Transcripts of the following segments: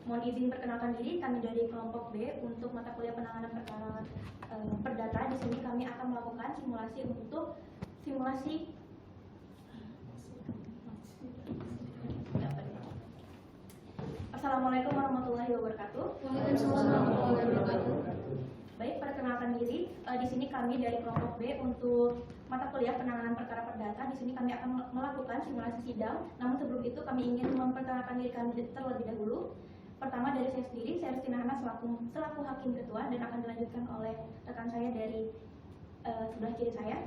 Mohon izin perkenalkan diri, kami dari kelompok B untuk mata kuliah penanganan perkara perdata. Di sini kami akan melakukan simulasi Assalamualaikum warahmatullahi wabarakatuh. Waalaikumsalam warahmatullahi wabarakatuh. Baik, perkenalkan diri. Di sini kami dari kelompok B untuk mata kuliah penanganan perkara perdata. Di sini kami akan melakukan simulasi sidang. Namun sebelum itu kami ingin memperkenalkan diri kami terlebih dahulu. Pertama dari saya sendiri, saya Rustina Hana selaku hakim ketua, dan akan dilanjutkan oleh rekan saya dari sebelah kiri saya.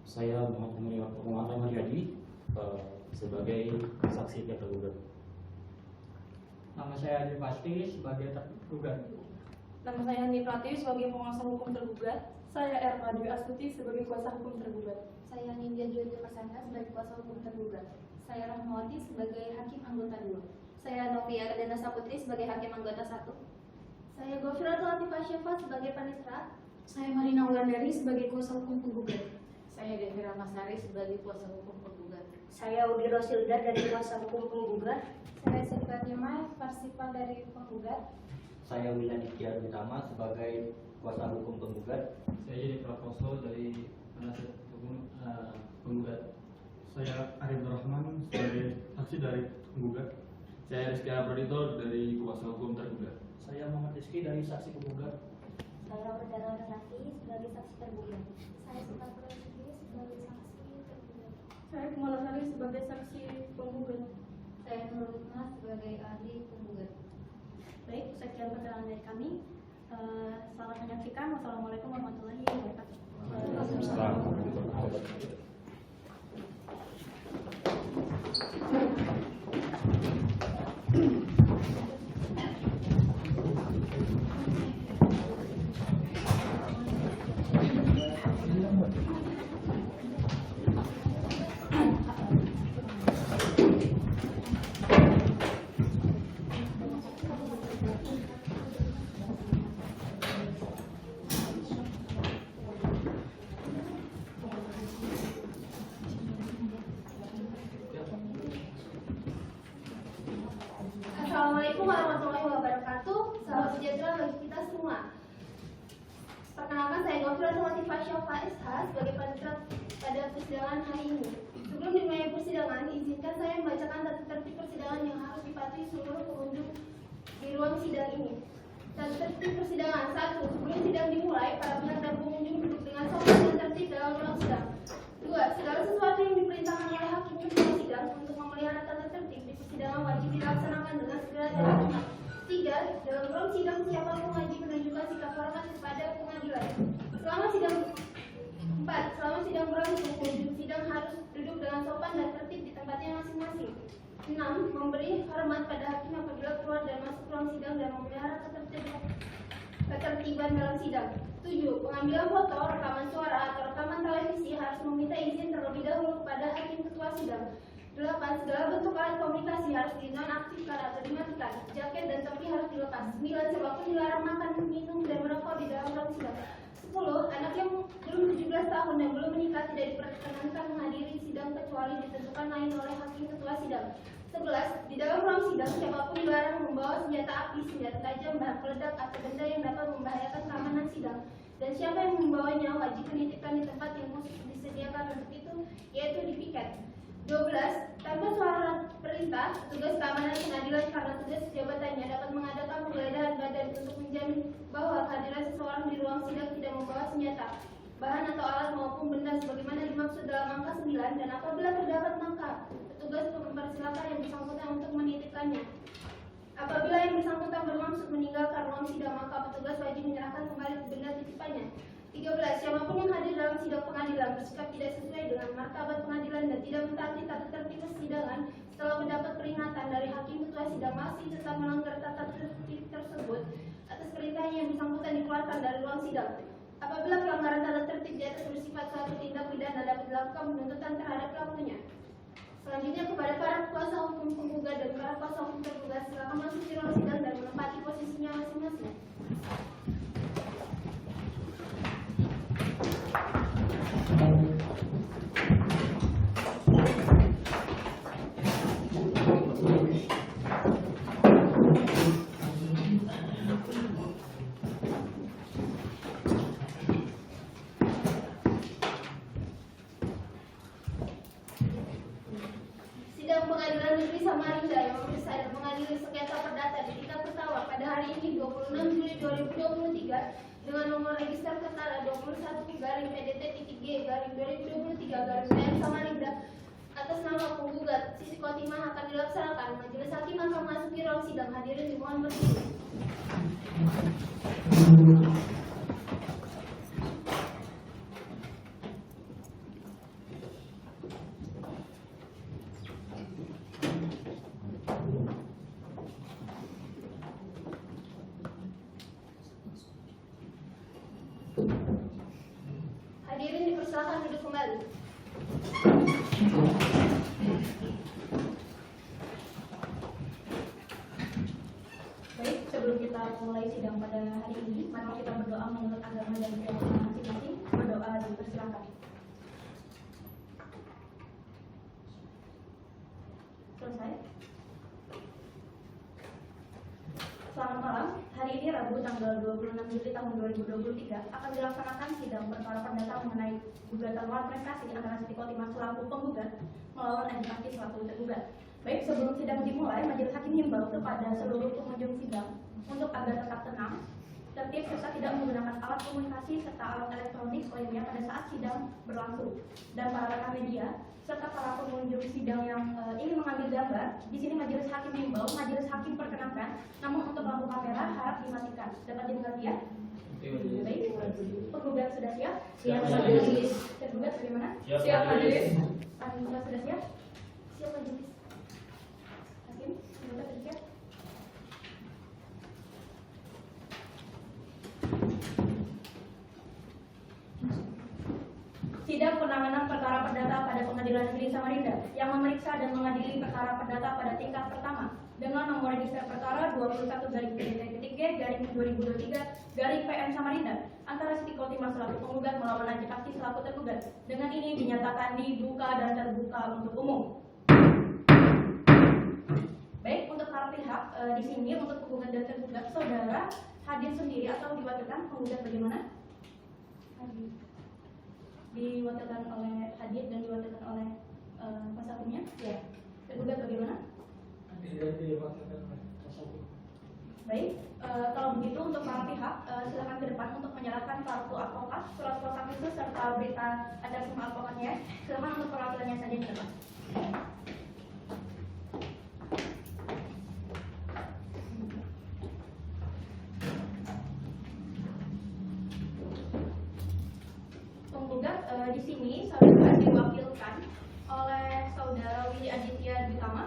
Saya Muhammad Haryadi sebagai saksi pihak tergugat. Nama saya Adi Pasti sebagai tergugat. Nama saya Andi Pratiwi sebagai penguasa hukum tergugat. Saya Erma Dwi Astuti sebagai kuasa hukum tergugat. Saya Nindya Jodi Persana sebagai kuasa hukum tergugat. Saya Rahmawati sebagai hakim anggota 2. Saya Novia Ardana Saputri sebagai hakim anggota 1. Saya Gofira Latifah Syafa sebagai panitera. Saya Marina Wulandari sebagai kuasa hukum penggugat. Saya Devira Masari sebagai kuasa hukum penggugat. Saya Udi Rosilda dari kuasa hukum penggugat. Saya Sylvia Mai Parsipa dari penggugat. Saya Wildan Ikhtiar Utama sebagai kuasa hukum penggugat. Saya Yedi Prakoso dari penasihat hukum penggugat. Saya Arif Rahman sebagai saksi dari penggugat. Saya Rizky Abradito dari kuasa hukum tergugat. Saya Muhammad Rizky dari saksi penggugat. Saya Wardana Ranafi sebagai saksi tergugat. Saya Sumatera Ranafi sebagai saksi tergugat. Saya Kumalasari sebagai saksi penggugat. Saya Nurulma sebagai ahli penggugat. Baik, sekian perkenalan dari kami. Selamat menyaksikan. Wassalamualaikum warahmatullahi wabarakatuh. Waalaikumsalam warahmatullahi wabarakatuh. Assalamualaikum warahmatullahi wabarakatuh. Salam sejahtera bagi kita semua. Perkenalkan, saya Gofira Latifah Syafa SH sebagai panitera pada persidangan hari ini. Sebelum dimulai persidangan, izinkan saya membacakan tata tertib persidangan yang harus dipatuhi seluruh pengunjung di ruang sidang ini. Tata tertib persidangan: 1. Sebelum sidang dimulai, para pihak dan pengunjung duduk dengan sopan dan tertib dalam ruang sidang. 2. Segala sesuatu yang diperintahkan oleh hakim ketua sidang untuk memelihara tata tertib di persidangan wajib dilaksanakan dengan segera dan tepat. 3. Dalam ruang sidang, siapapun wajib menunjukkan sikap hormat kepada pengadilan. Selama sidang berlangsung, pengunjung sidang harus duduk dengan sopan dan tertib di tempatnya masing-masing. 6. Memberi hormat pada hakim apabila keluar dan masuk ruang sidang dan memelihara ketertiban dalam sidang. 7. Pengambilan foto, rekaman suara, atau rekaman televisi harus meminta izin terlebih dahulu kepada hakim ketua sidang. 8. Segala bentuk alat komunikasi harus dinonaktifkan atau dimatikan. Jaket dan topi harus dilepas. 9. Siapapun dilarang makan, minum, dan merokok di dalam ruang sidang. 10. Anak yang belum 17 tahun dan belum menikah tidak diperkenankan menghadiri sidang kecuali ditentukan lain oleh hakim ketua sidang. 11. Di dalam ruang sidang, siapapun dilarang membawa senjata api, senjata tajam, bahan peledak, atau benda yang dapat membahayakan keamanan sidang. Dan siapa yang membawanya wajib menitipkan di tempat yang khusus disediakan untuk itu, yaitu di piket. 12. Tanpa suara perintah, tugas keamanan pengadilan karena tugas jabatannya dapat mengadakan penggeledahan badan untuk menjamin bahwa kehadiran seseorang di ruang sidang tidak membawa senjata, bahan atau alat maupun benda sebagaimana dimaksud dalam angka 9, dan apabila terdapat maka petugas mempersilakan yang bersangkutan untuk menitipkannya. Apabila yang bersangkutan bermaksud meninggalkan ruang sidang, maka petugas wajib menyerahkan kembali benda titipannya. 13. Siapapun yang hadir dalam sidang pengadilan bersikap tidak sesuai dengan martabat pengadilan dan tidak mentaati tata tertib persidangan setelah mendapat peringatan dari hakim ketua sidang masih tetap melanggar tata tertib tersebut atas perintahnya yang bersangkutan dikeluarkan dari ruang sidang. Apabila pelanggaran tata tertib di atas bersifat suatu tindak pidana, dapat dilakukan penuntutan terhadap pelakunya. Selanjutnya, kepada para kuasa hukum penggugat dan para kuasa hukum tergugat, silakan masuk di ruang sidang dan menempati posisinya masing-masing. Sidang Pengadilan Negeri Samarinda yang memeriksa dan mengadili sengketa perdata di tingkat pertama pada hari ini 26 Juli 2023 dengan nomor register perkara 21-PDT-G-2023-PN Samarinda atas nama penggugat Sisi Kotimah akan dilaksanakan. Majelis Hakim akan memasuki ruang sidang. Hadirin dimohon berdiri. Hadirin dipersilakan duduk kembali. Baik, sebelum kita mulai sidang pada hari ini, mari kita berdoa menurut agama dan keyakinan masing-masing. Berdoa dipersilakan. Selesai. Selamat malam. Hari ini Rabu tanggal 26 Juli tahun 2023 akan dilaksanakan sidang perkara perdata mengenai gugatan luar prestasi antara Siti Kotimah selaku penggugat melawan Adi Fakti selaku tergugat. Baik, sebelum sidang dimulai, majelis hakim himbau kepada seluruh pengunjung sidang untuk agar tetap tenang, tertib serta tidak menggunakan alat komunikasi serta alat elektronik lainnya pada saat sidang berlangsung. Dan para rekan media serta para pengunjung sidang yang ingin mengambil gambar, di sini majelis hakim himbau, majelis hakim perkenankan, namun untuk lampu kamera harap dimatikan. Dapat dimengerti ya? Baik, penggugat sudah siap? Siap, majelis. Tergugat bagaimana? Siap, majelis. Penggugat sudah siap? Siap, majelis. Hakim, penggugat sudah siap? Sidang penanganan perkara perdata pada Pengadilan Negeri Samarinda yang memeriksa dan mengadili perkara perdata pada tingkat pertama dengan nomor register perkara 21-PDT-G-2023-PN Samarinda antara Siti Kotimah selaku penggugat melawan Adi Fakti selaku tergugat. Dengan ini dinyatakan dibuka dan terbuka untuk umum. Baik, untuk para pihak di sini untuk penggugat dan tergugat, saudara hadir sendiri atau diwakilkan penggugat bagaimana? Hadir. Diwakilkan oleh hadir dan diwakilkan oleh kuasa hukumnya. Ya. Tergugat bagaimana? Baik, kalau begitu untuk para pihak silakan ke depan untuk menyerahkan kartu advokat, surat kuasa khusus serta berita acara semua advokatnya. Silakan untuk perwakilannya saja di depan. Penggugat di sini saudara diwakilkan oleh saudara Willy Aditya Ditama,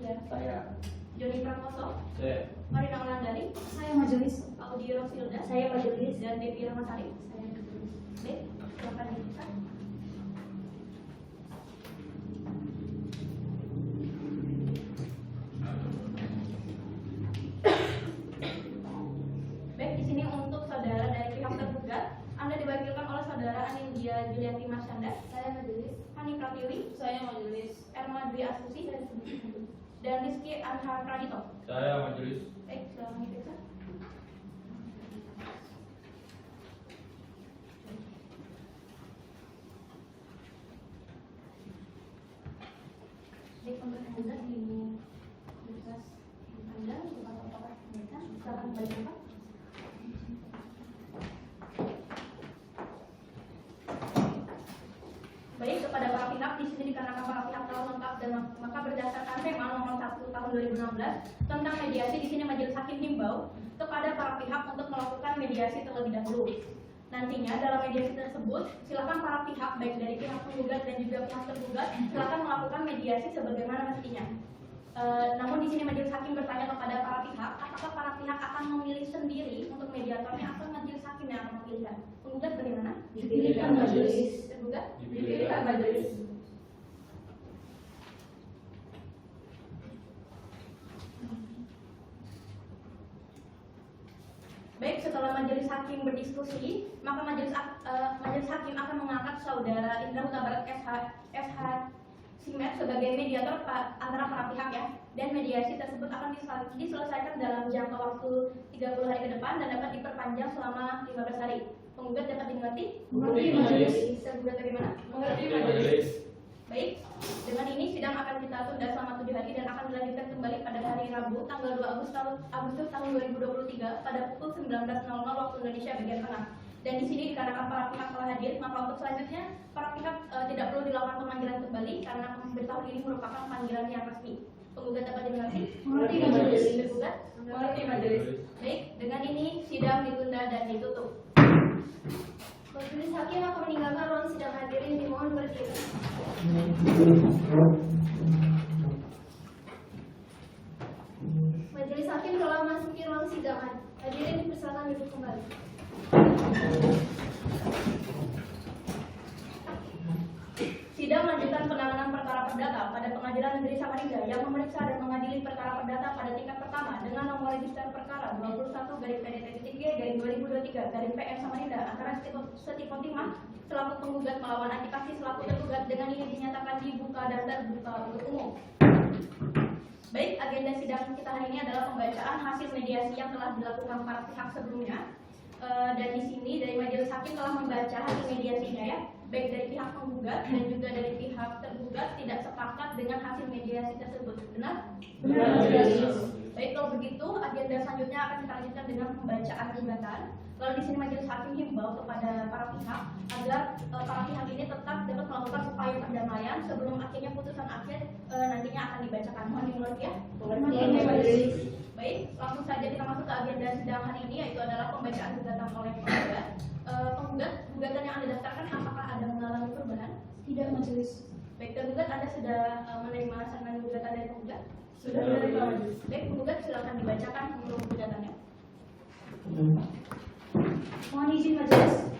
ya. Saya. Joni Prakoso, Saya. Marina Wulandari, Saya majelis. Audi Rosilda, Saya majelis. dan Devi Ramasari. Saya majelis. Baik, silakan dibuka. Baik, di sini untuk saudara dari pihak tergugat, Anda diwakilkan oleh saudara Anindya Julianti Marsyanda, Saya majelis. Hani Pratiwi, Saya majelis. Erma Dwi Astuti, dan Rizky Anhar Pradito. Saya majelis. Baik, silakan diperiksa. Baik, untuk Anda di universitas Anda untuk apa-apa mereka, silakan kembali ke tempat. Baik, kepada para pihak di sini dikarenakan para pihak telah lengkap dan maka berdasarkan tema nomor 1 tahun 2016 tentang mediasi, di sini majelis hakim himbau kepada para pihak untuk melakukan mediasi terlebih dahulu. Nantinya dalam mediasi tersebut silakan para pihak baik dari pihak penggugat dan juga pihak tergugat silakan melakukan mediasi sebagaimana mestinya. Namun di sini majelis hakim bertanya kepada para pihak, apakah para pihak akan memilih sendiri untuk mediatornya atau majelis hakim yang akan memilihkan? Penggugat bagaimana? Dipilihkan majelis. Tergugat? Dipilihkan majelis. Baik, setelah majelis hakim berdiskusi, maka majelis hakim akan mengangkat saudara Indra Huta Barat SH Simet sebagai mediator antara para pihak ya. Dan mediasi tersebut akan diselesaikan dalam jangka waktu 30 hari ke depan dan dapat diperpanjang selama 15 hari. Penggugat dapat dimengerti? Mengerti, majelis. Tergugat bagaimana? Mengerti, Majelis. Baik, dengan ini sidang akan kita tunda selama 7 hari dan akan dilanjutkan kembali pada hari Rabu tanggal 2 Agustus tahun 2023 pada pukul 19.00 waktu Indonesia bagian tengah. Dan di sini dikarenakan para pihak telah hadir, maka untuk selanjutnya para pihak tidak perlu dilakukan pemanggilan kembali karena pemberitahuan ini merupakan panggilan yang resmi. Penggugat dapat dimengerti? Mengerti, Majelis. Tergugat? Mengerti, Majelis. Baik, dengan ini sidang ditunda dan ditutup. Majelis hakim akan meninggalkan ruang sidang, hadirin dimohon berdiri. Majelis hakim telah memasuki ruang sidang, hadirin dipersilakan duduk kembali. Sidang lanjutan penanganan perkara perdata pada Pengadilan Negeri Samarinda yang memeriksa dan mengadili perkara perdata pada tingkat pertama dengan nomor register perkara 21/PDT-3/2023/PM Samarinda antara Seti Khotimah selaku penggugat melawan Antikasi selaku tergugat, dengan ini dinyatakan dibuka dan terbuka untuk umum. Baik, agenda sidang kita hari ini adalah pembacaan hasil mediasi yang telah dilakukan para pihak sebelumnya. Dan di sini dari majelis hakim telah membaca hasil mediasinya ya, baik dari pihak penggugat dan juga dari pihak tergugat tidak sepakat dengan hasil mediasi tersebut. Benar? Benar, Majelis. Baik, kalau begitu agenda selanjutnya akan kita lanjutkan dengan pembacaan gugatan. Lalu di sini majelis hakim himbau kepada para pihak agar para pihak ini tetap dapat melakukan upaya perdamaian sebelum akhirnya putusan akhir nantinya akan dibacakan. Mohon dimengerti ya. Mengerti, Majelis. Baik, langsung saja kita masuk ke agenda sidang hari ini, yaitu adalah pembacaan gugatan oleh penggugat. Gugatan yang Anda daftarkan apakah ada mengalami perubahan? Tidak, Majelis. Baik, tergugat Anda sudah menerima saran gugatan dari penggugat? Sudah menerima, Majelis. Baik, penggugat silakan dibacakan untuk gugatannya. Mohon izin Majelis.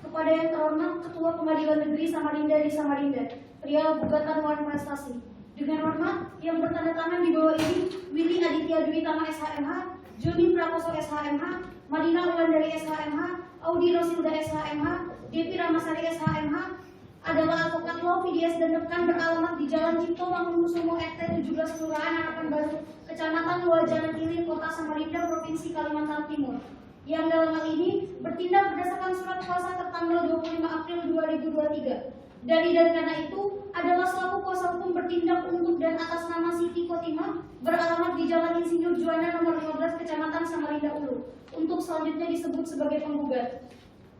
Kepada yang terhormat Ketua Pengadilan Negeri Samarinda di Samarinda, perihal gugatan Wan Prestasi. Dengan hormat yang bertanda tangan di bawah ini, Willy Aditya Dwi Tama SHMH, Joni Prakoso SHMH, Madina Ulandari SHMH, Audi Rosilda SHMH, Devi Ramasari SHMH, adalah advokat law VDS dan rekan beralamat di Jalan Cipto Mangunkusumo RT 17 Kelurahan Harapan Baru, Kecamatan Luajanan Ilir, Kota Samarinda, Provinsi Kalimantan Timur, yang dalam hal ini bertindak berdasarkan surat kuasa tertanggal 25 April 2023. Dari dan karena itu adalah selaku kuasa hukum bertindak untuk dan atas nama Siti Khotimah beralamat di Jalan Insinyur Juanda nomor 15 Kecamatan Samarinda Ulu, untuk selanjutnya disebut sebagai penggugat.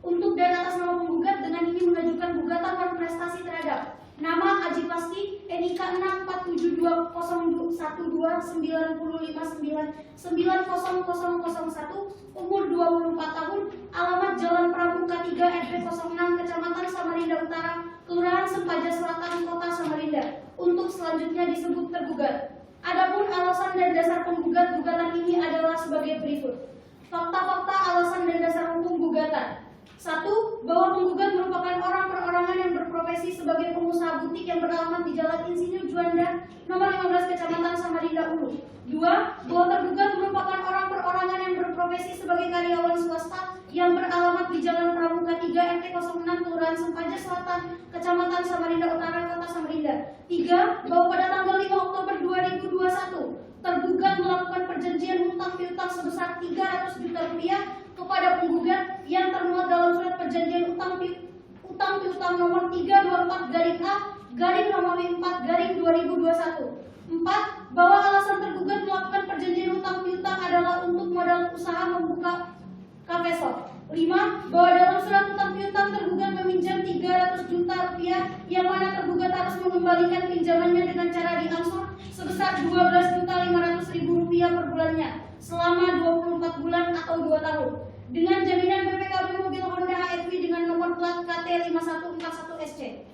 Untuk dan atas nama penggugat dengan ini mengajukan gugatan Wan Prestasi terhadap nama Aji Pasti NIK 647219599900001, umur 24 tahun, alamat Jalan Pramuka 3 RT 06 Kecamatan Samarinda Utara, Kelurahan Sempaja Selatan, Kota Samarinda, untuk selanjutnya disebut tergugat. Adapun alasan dan dasar penggugat gugatan ini adalah sebagai berikut. Fakta-fakta alasan dan dasar hukum gugatan. 1. Bahwa penggugat merupakan orang perorangan yang berprofesi sebagai pengusaha butik yang beralamat di Jalan Insinyur Juanda nomor 15 Kecamatan Samarinda Ulu. 2. Bahwa tergugat merupakan orang perorangan yang berprofesi sebagai karyawan swasta yang beralamat di Jalan Pramuka 3 RT 06 Kelurahan Sempaja Selatan, Kecamatan Samarinda Utara, Kota Samarinda. 3. Bahwa pada tanggal 5 Oktober 2021 tergugat melakukan perjanjian hutang piutang sebesar 300 juta rupiah kepada penggugat yang termuat dalam surat perjanjian utang piutang nomor 324-A/Romawi 4/2021. 4. Bahwa alasan tergugat melakukan perjanjian utang piutang adalah untuk modal usaha membuka kafe shop. 5. Bahwa dalam surat utang piutang tergugat meminjam 300 juta rupiah yang mana tergugat harus mengembalikan pinjamannya dengan cara diangsur sebesar 12.500.000 rupiah per bulannya selama 24 bulan atau 2 tahun dengan jaminan BPKB mobil Honda HR-V dengan nomor plat KT5141SC.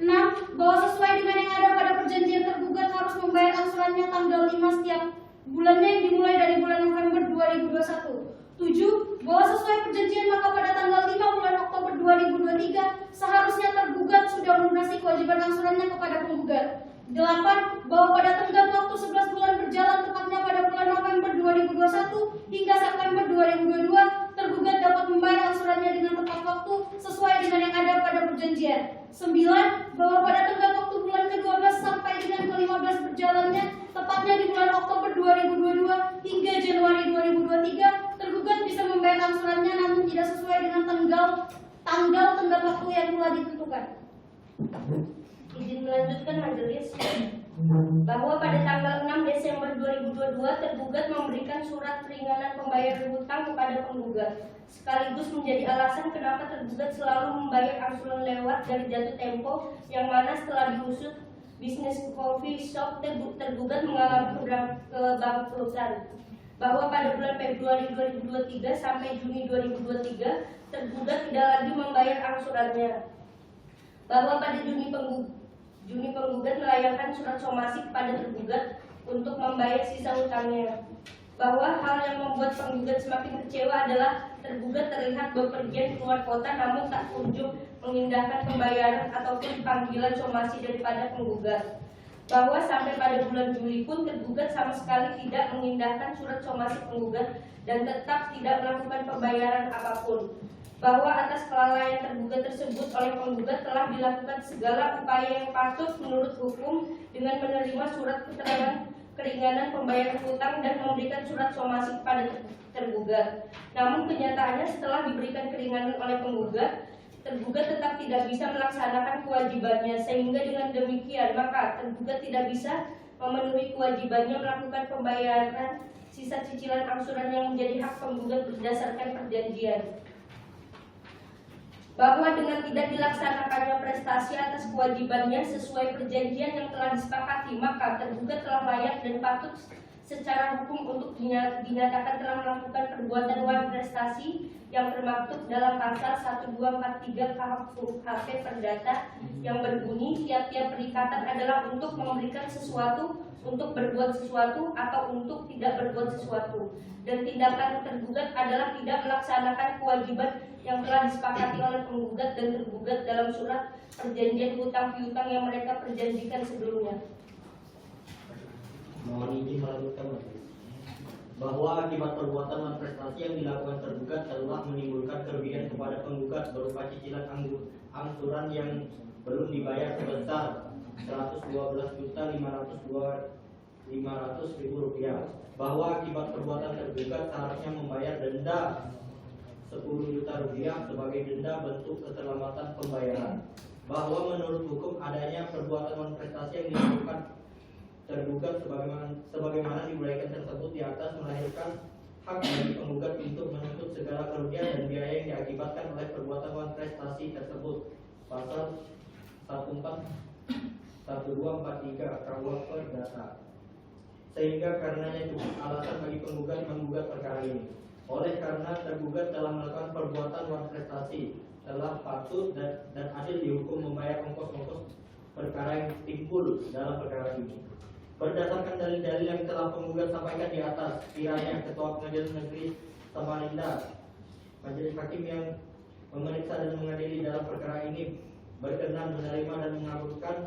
6. Bahwa sesuai dengan yang ada pada perjanjian tergugat harus membayar angsurannya tanggal 5 setiap bulannya yang dimulai dari bulan November 2021. 7. Bahwa sesuai perjanjian maka pada tanggal 5 bulan Oktober 2023 seharusnya tergugat sudah melunasi kewajiban angsurannya kepada penggugat. 8. Bahwa pada tenggat waktu 11 bulan berjalan tepatnya pada bulan November 2021 hingga September 2022 tergugat dapat membayar angsurannya dengan tepat waktu sesuai dengan yang ada pada perjanjian. 9. Bahwa pada tenggat waktu bulan ke-12 sampai dengan ke-15 berjalannya tepatnya di bulan Oktober 2022 hingga Januari 2023 tergugat bisa membayar angsurannya namun tidak sesuai dengan tanggal tenggat waktu yang telah ditentukan. Izin melanjutkan majelis bahwa pada tanggal 6 Desember 2022 tergugat memberikan surat keringanan pembayaran hutang kepada penggugat, sekaligus menjadi alasan kenapa tergugat selalu membayar angsuran lewat dari jatuh tempo, yang mana setelah diusut bisnis coffee shop tergugat mengalami kebangkrutan. Bahwa pada bulan Februari 2023 sampai Juni 2023 tergugat tidak lagi membayar angsurannya. Bahwa pada Juni penggugat melayangkan surat somasi kepada tergugat untuk membayar sisa hutangnya. Bahwa hal yang membuat penggugat semakin kecewa adalah tergugat terlihat bepergian keluar kota namun tak kunjung mengindahkan pembayaran ataupun panggilan somasi daripada penggugat. Bahwa sampai pada bulan Juli pun tergugat sama sekali tidak mengindahkan surat somasi penggugat dan tetap tidak melakukan pembayaran apapun. Bahwa atas kelalaian tergugat tersebut oleh penggugat telah dilakukan segala upaya yang patut menurut hukum dengan menerima surat keterangan keringanan pembayaran hutang dan memberikan surat somasi kepada tergugat. Namun kenyataannya setelah diberikan keringanan oleh penggugat, tergugat tetap tidak bisa melaksanakan kewajibannya, sehingga dengan demikian maka tergugat tidak bisa memenuhi kewajibannya melakukan pembayaran sisa cicilan angsuran yang menjadi hak penggugat berdasarkan perjanjian. Bahwa dengan tidak dilaksanakannya prestasi atas kewajibannya sesuai perjanjian yang telah disepakati, maka tergugat telah layak dan patut secara hukum untuk dinyatakan telah melakukan perbuatan wan prestasi yang termaktub dalam pasal 1243 KUHP Perdata yang berbunyi tiap-tiap perikatan adalah untuk memberikan sesuatu, untuk berbuat sesuatu, atau untuk tidak berbuat sesuatu. Dan tindakan tergugat adalah tidak melaksanakan kewajiban yang telah disepakati oleh penggugat dan tergugat dalam surat perjanjian hutang piutang yang mereka perjanjikan sebelumnya. Mohon izin melanjutkan majelis. Bahwa akibat perbuatan manifestasi yang dilakukan tergugat telah menimbulkan kerugian kepada penggugat berupa cicilan angsuran yang belum dibayar sebesar Rp112.500.000. Bahwa akibat perbuatan tergugat seharusnya membayar denda Rp10 juta sebagai denda bentuk keterlambatan pembayaran. Bahwa menurut hukum adanya perbuatan manifestasi yang dilakukan tergugat sebagaimana diuraikan tersebut di atas melahirkan hak bagi penggugat untuk menuntut segala kerugian dan biaya yang diakibatkan oleh perbuatan manifestasi tersebut. Pasal 1243 KUHP Perdata. Sehingga karenanya cukup alasan bagi penggugat menggugat perkara ini. Oleh karena tergugat telah melakukan perbuatan manifestasi, telah patut dan adil dihukum membayar ongkos-ongkos perkara yang timbul dalam perkara ini. Berdasarkan dalil-dalil yang telah penggugat sampaikan di atas, kiranya Ketua Pengadilan Negeri Samarinda, Majelis Hakim yang memeriksa dan mengadili dalam perkara ini berkenan menerima dan mengabulkan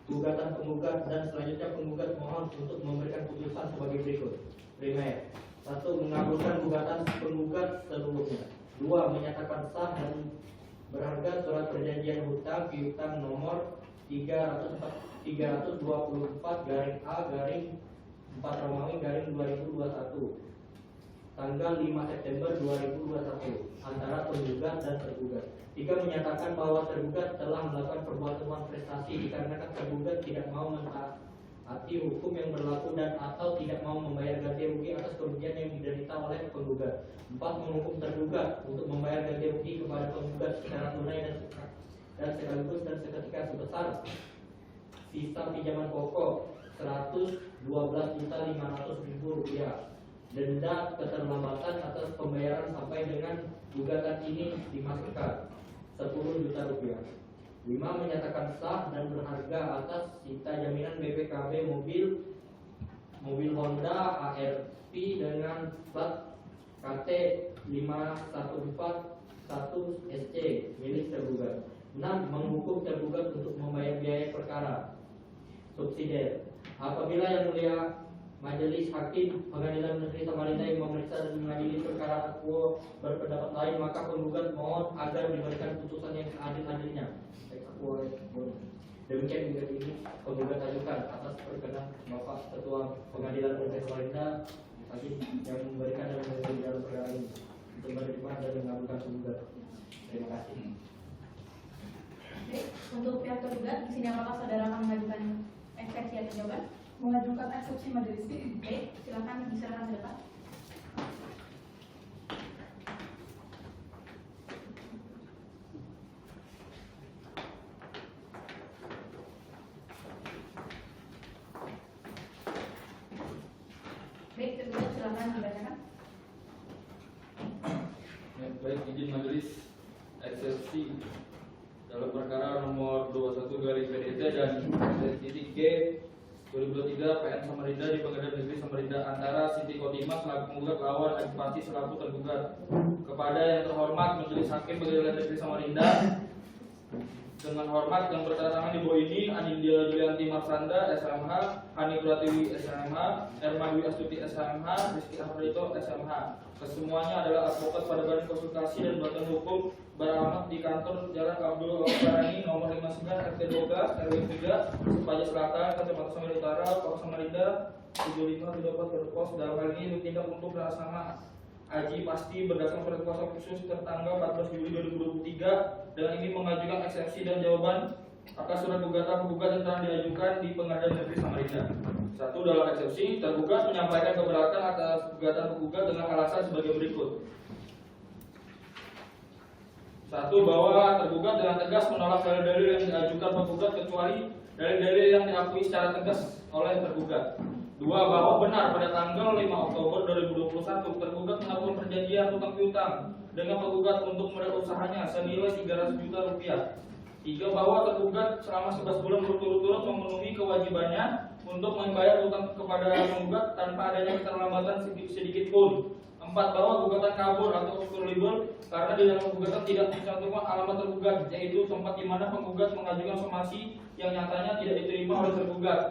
gugatan penggugat, dan selanjutnya penggugat mohon untuk memberikan putusan sebagai berikut. Primer, 1. Mengabulkan gugatan penggugat seluruhnya. 2. Menyatakan sah dan berharga surat perjanjian hutang piutang nomor 324-A-4-2021 tanggal 5 September 2021 antara penggugat dan tergugat. 3. Menyatakan bahwa tergugat telah melakukan perbuatan manifestasi dikarenakan tergugat tidak mau mentaati hukum yang berlaku dan atau tidak mau membayar ganti rugi atas kerugian yang diderita oleh penggugat. 4. Menghukum tergugat untuk membayar ganti rugi kepada penggugat secara tunai dan sekaligus dan seketika sebesar sisa pinjaman pokok Rp112.500.000. Denda keterlambatan atas pembayaran sampai dengan gugatan ini dimasukkan Rp10 juta. 5. Menyatakan sah dan berharga atas sita jaminan BPKB mobil Honda ARV dengan plat KT 5141 SC milik tergugat. 6. Menghukum tergugat untuk membayar biaya perkara subsidiar. Apabila yang mulia Majelis Hakim Pengadilan Negeri Samarinda yang memeriksa dan mengadili perkara akuo berpendapat lain, maka penggugat mohon agar diberikan putusan yang seadil-adilnya. Demikian gugat ini penggugat ajukan atas perkenan Bapak Ketua Pengadilan Negeri Samarinda yang memberikan dan mengadili dalam perkara ini untuk menerima dan mengabulkan penggugat. Terima kasih. Baik, untuk pihak tergugat di sini apakah saudara akan mengajukan eksepsi atau jawaban? Mengajukan eksepsi majelis. Baik, silakan diserahkan ke depan. Baik, tergugat silakan dibacakan. Baik, izin majelis eksepsi dalam perkara nomor 21/PDT dan titik G 2023 PN Samarinda di Pengadilan Negeri Samarinda antara Siti Khotimah selaku penggugat lawan Adipati selaku tergugat. Kepada yang terhormat Majelis Hakim Pengadilan Negeri Samarinda, dengan hormat yang bertanda tangan di bawah ini Anindya Julianti Marsanda SMH, Hani Pratiwi SMH, Erma Dwi Astuti SMH, Rizky Afrodito SMH. Kesemuanya adalah advokat pada badan konsultasi dan bantuan hukum beralamat di kantor Jalan Abdul Awasarani nomor 59 RT 12 RW 3 Sepaja Selatan, Kecamatan Samarinda Utara, Kota Samarinda 7534 Pos. Dalam hal ini ditindak untuk atas nama Aji Pasti berdasarkan surat kuasa khusus tertanggal 14 Juli 2023 dengan ini mengajukan eksepsi dan jawaban atas surat gugatan penggugat yang telah diajukan di Pengadilan Negeri Samarinda. 1. Dalam eksepsi, tergugat menyampaikan keberatan atas gugatan penggugat dengan alasan sebagai berikut. 1. Bahwa tergugat dengan tegas menolak dalil-dalil yang diajukan penggugat kecuali dalil-dalil yang diakui secara tegas oleh tergugat. 2. Bahwa benar pada tanggal 5 Oktober 2021 tergugat melakukan perjanjian hutang piutang dengan penggugat untuk modal usahanya senilai 300 juta rupiah. 3. Bahwa tergugat selama 11 bulan berturut-turut memenuhi kewajibannya untuk membayar hutang kepada penggugat tanpa adanya keterlambatan sedikit pun. 4. Bahwa gugatan kabur atau obstruable karena di dalam gugatan tidak mencantumkan alamat tergugat, yaitu tempat di mana penggugat mengajukan somasi yang nyatanya tidak diterima oleh tergugat.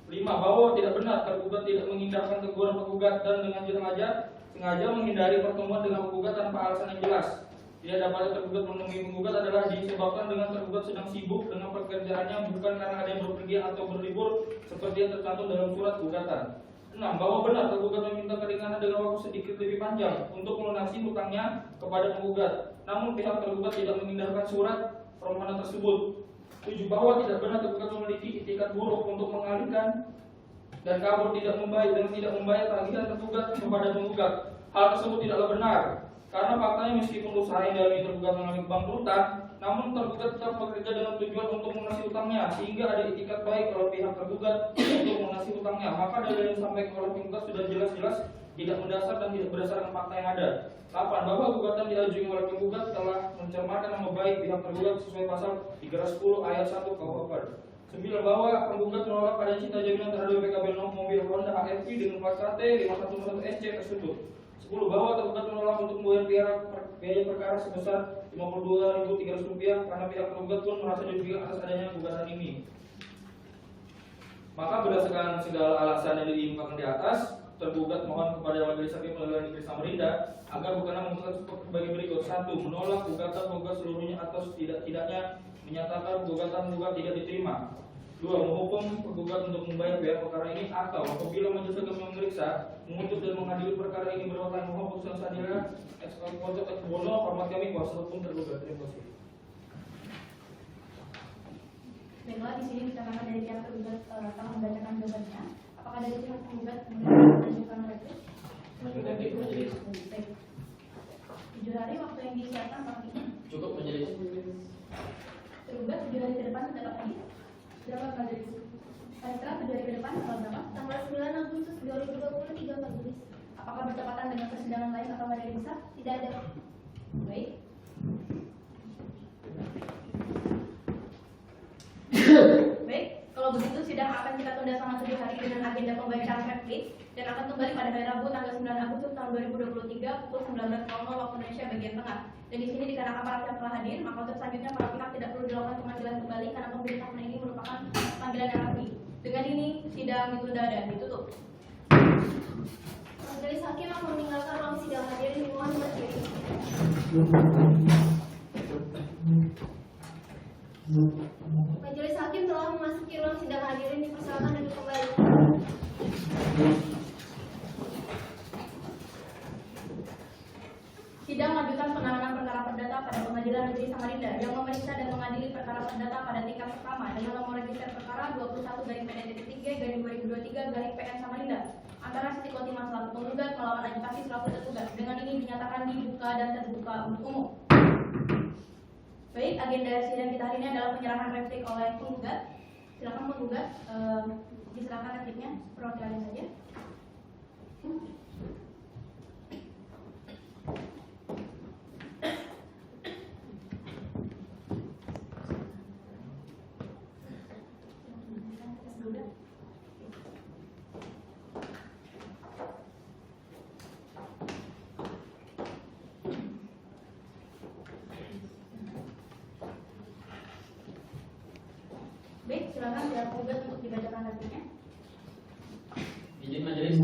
5. Bahwa tidak benar tergugat tidak mengindahkan teguran penggugat dan dengan sengaja menghindari pertemuan dengan penggugat tanpa alasan yang jelas. Tidak dapat tergugat menemui penggugat adalah disebabkan dengan tergugat sedang sibuk dengan pekerjaannya, bukan karena ada yang berpergian atau berlibur seperti yang tercantum dalam surat gugatan. 6. Bahwa benar tergugat meminta keringanan dengan waktu sedikit lebih panjang untuk melunasi hutangnya kepada penggugat, namun pihak tergugat tidak mengindahkan surat permohonan tersebut. 7. Bahwa tidak benar tergugat memiliki itikat buruk untuk mengalihkan dan kabur tidak membayar tagihan tergugat kepada penggugat. Hal tersebut tidaklah benar karena faktanya meskipun usaha yang dialami tergugat mengalami kebangkrutan, namun tergugat tetap bekerja dengan tujuan untuk melunasi hutangnya sehingga ada itikat baik oleh pihak tergugat untuk melunasi hutangnya. Maka dalil yang disampaikan oleh penggugat sudah jelas-jelas tidak mendasar dan tidak berdasarkan fakta yang ada. 8. Bahwa gugatan diajukan oleh penggugat telah mencermarkan nama baik pihak tergugat sesuai pasal 310 ayat 1 KUHP. 9. Bahwa penggugat menolak pada cita jaminan terhadap PKB mobil Honda HRV dengan plat KT 5111 SC tersebut. 10. Bahwa tergugat menolak untuk membayar biaya perkara sebesar Rp52.300 karena pihak tergugat pun merasa dirugikan atas adanya gugatan ini. Maka berdasarkan segala alasan yang diungkapkan di atas, tergugat mohon kepada Majelis Hakim Pengadilan Negeri Samarinda agar bukanlah memutuskan sebagai berikut. 1. Menolak gugatan penggugat seluruhnya atau tidak-tidaknya menyatakan gugatan penggugat tidak diterima. 2. Menghukum penggugat untuk membayar biaya perkara ini atau apabila Majelis Hakim memeriksa, memutus dan mengadili perkara ini berwakil mohon putusan seadilnya ex bono. Hormat kami kuasa hukum tergugat. Terima kasih. Baiklah, di sini dikatakan dari pihak tergugat telah membacakan jawabannya. Apakah dari pihak tergugat mengajukan replik? Baik. 7 hari waktu yang disiapkan Pak. Cukup majelis. Tergugat 7 hari ke depan dapat lagi? Dapat majelis. Setelah 7 hari ke depan tanggal berapa? Tanggal 9 Agustus 2023 majelis. Apakah bertepatan dengan persidangan lain atau ada yang bisa? Tidak ada. Baik. Baik, kalau begitu sidang akan kita tunda selama 7 hari dengan agenda pembacaan replik dan akan kembali pada hari Rabu tanggal 9 Agustus tahun 2023 pukul 19.00 waktu Indonesia bagian tengah. Dan di sini dikarenakan para pihak telah hadir, maka untuk selanjutnya para pihak tidak perlu dilakukan pemanggilan kembali karena pemberitahuan ini merupakan panggilan yang resmi. Dengan ini sidang ditunda dan ditutup. Majelis Hakim akan meninggalkan ruang sidang hadirin mohon berdiri. Majelis Hakim telah memasuki ruang sidang hadirin dipersilakan duduk kembali. Sidang lanjutan penanganan perkara perdata pada Pengadilan Negeri Samarinda yang memeriksa dan mengadili perkara perdata 21/PDT-3/2023/PN Samarinda antara Siti Khotimah selaku penggugat melawan Aji Pasti selaku tergugat. Dengan ini dinyatakan dibuka dan terbuka untuk umum. Baik, agenda sidang kita hari ini adalah penyerahan replik oleh penggugat. Silakan penggugat, diserahkan repliknya, perwakilan saja. Baik, silakan pihak penggugat untuk dibacakan repliknya. Izin majelis.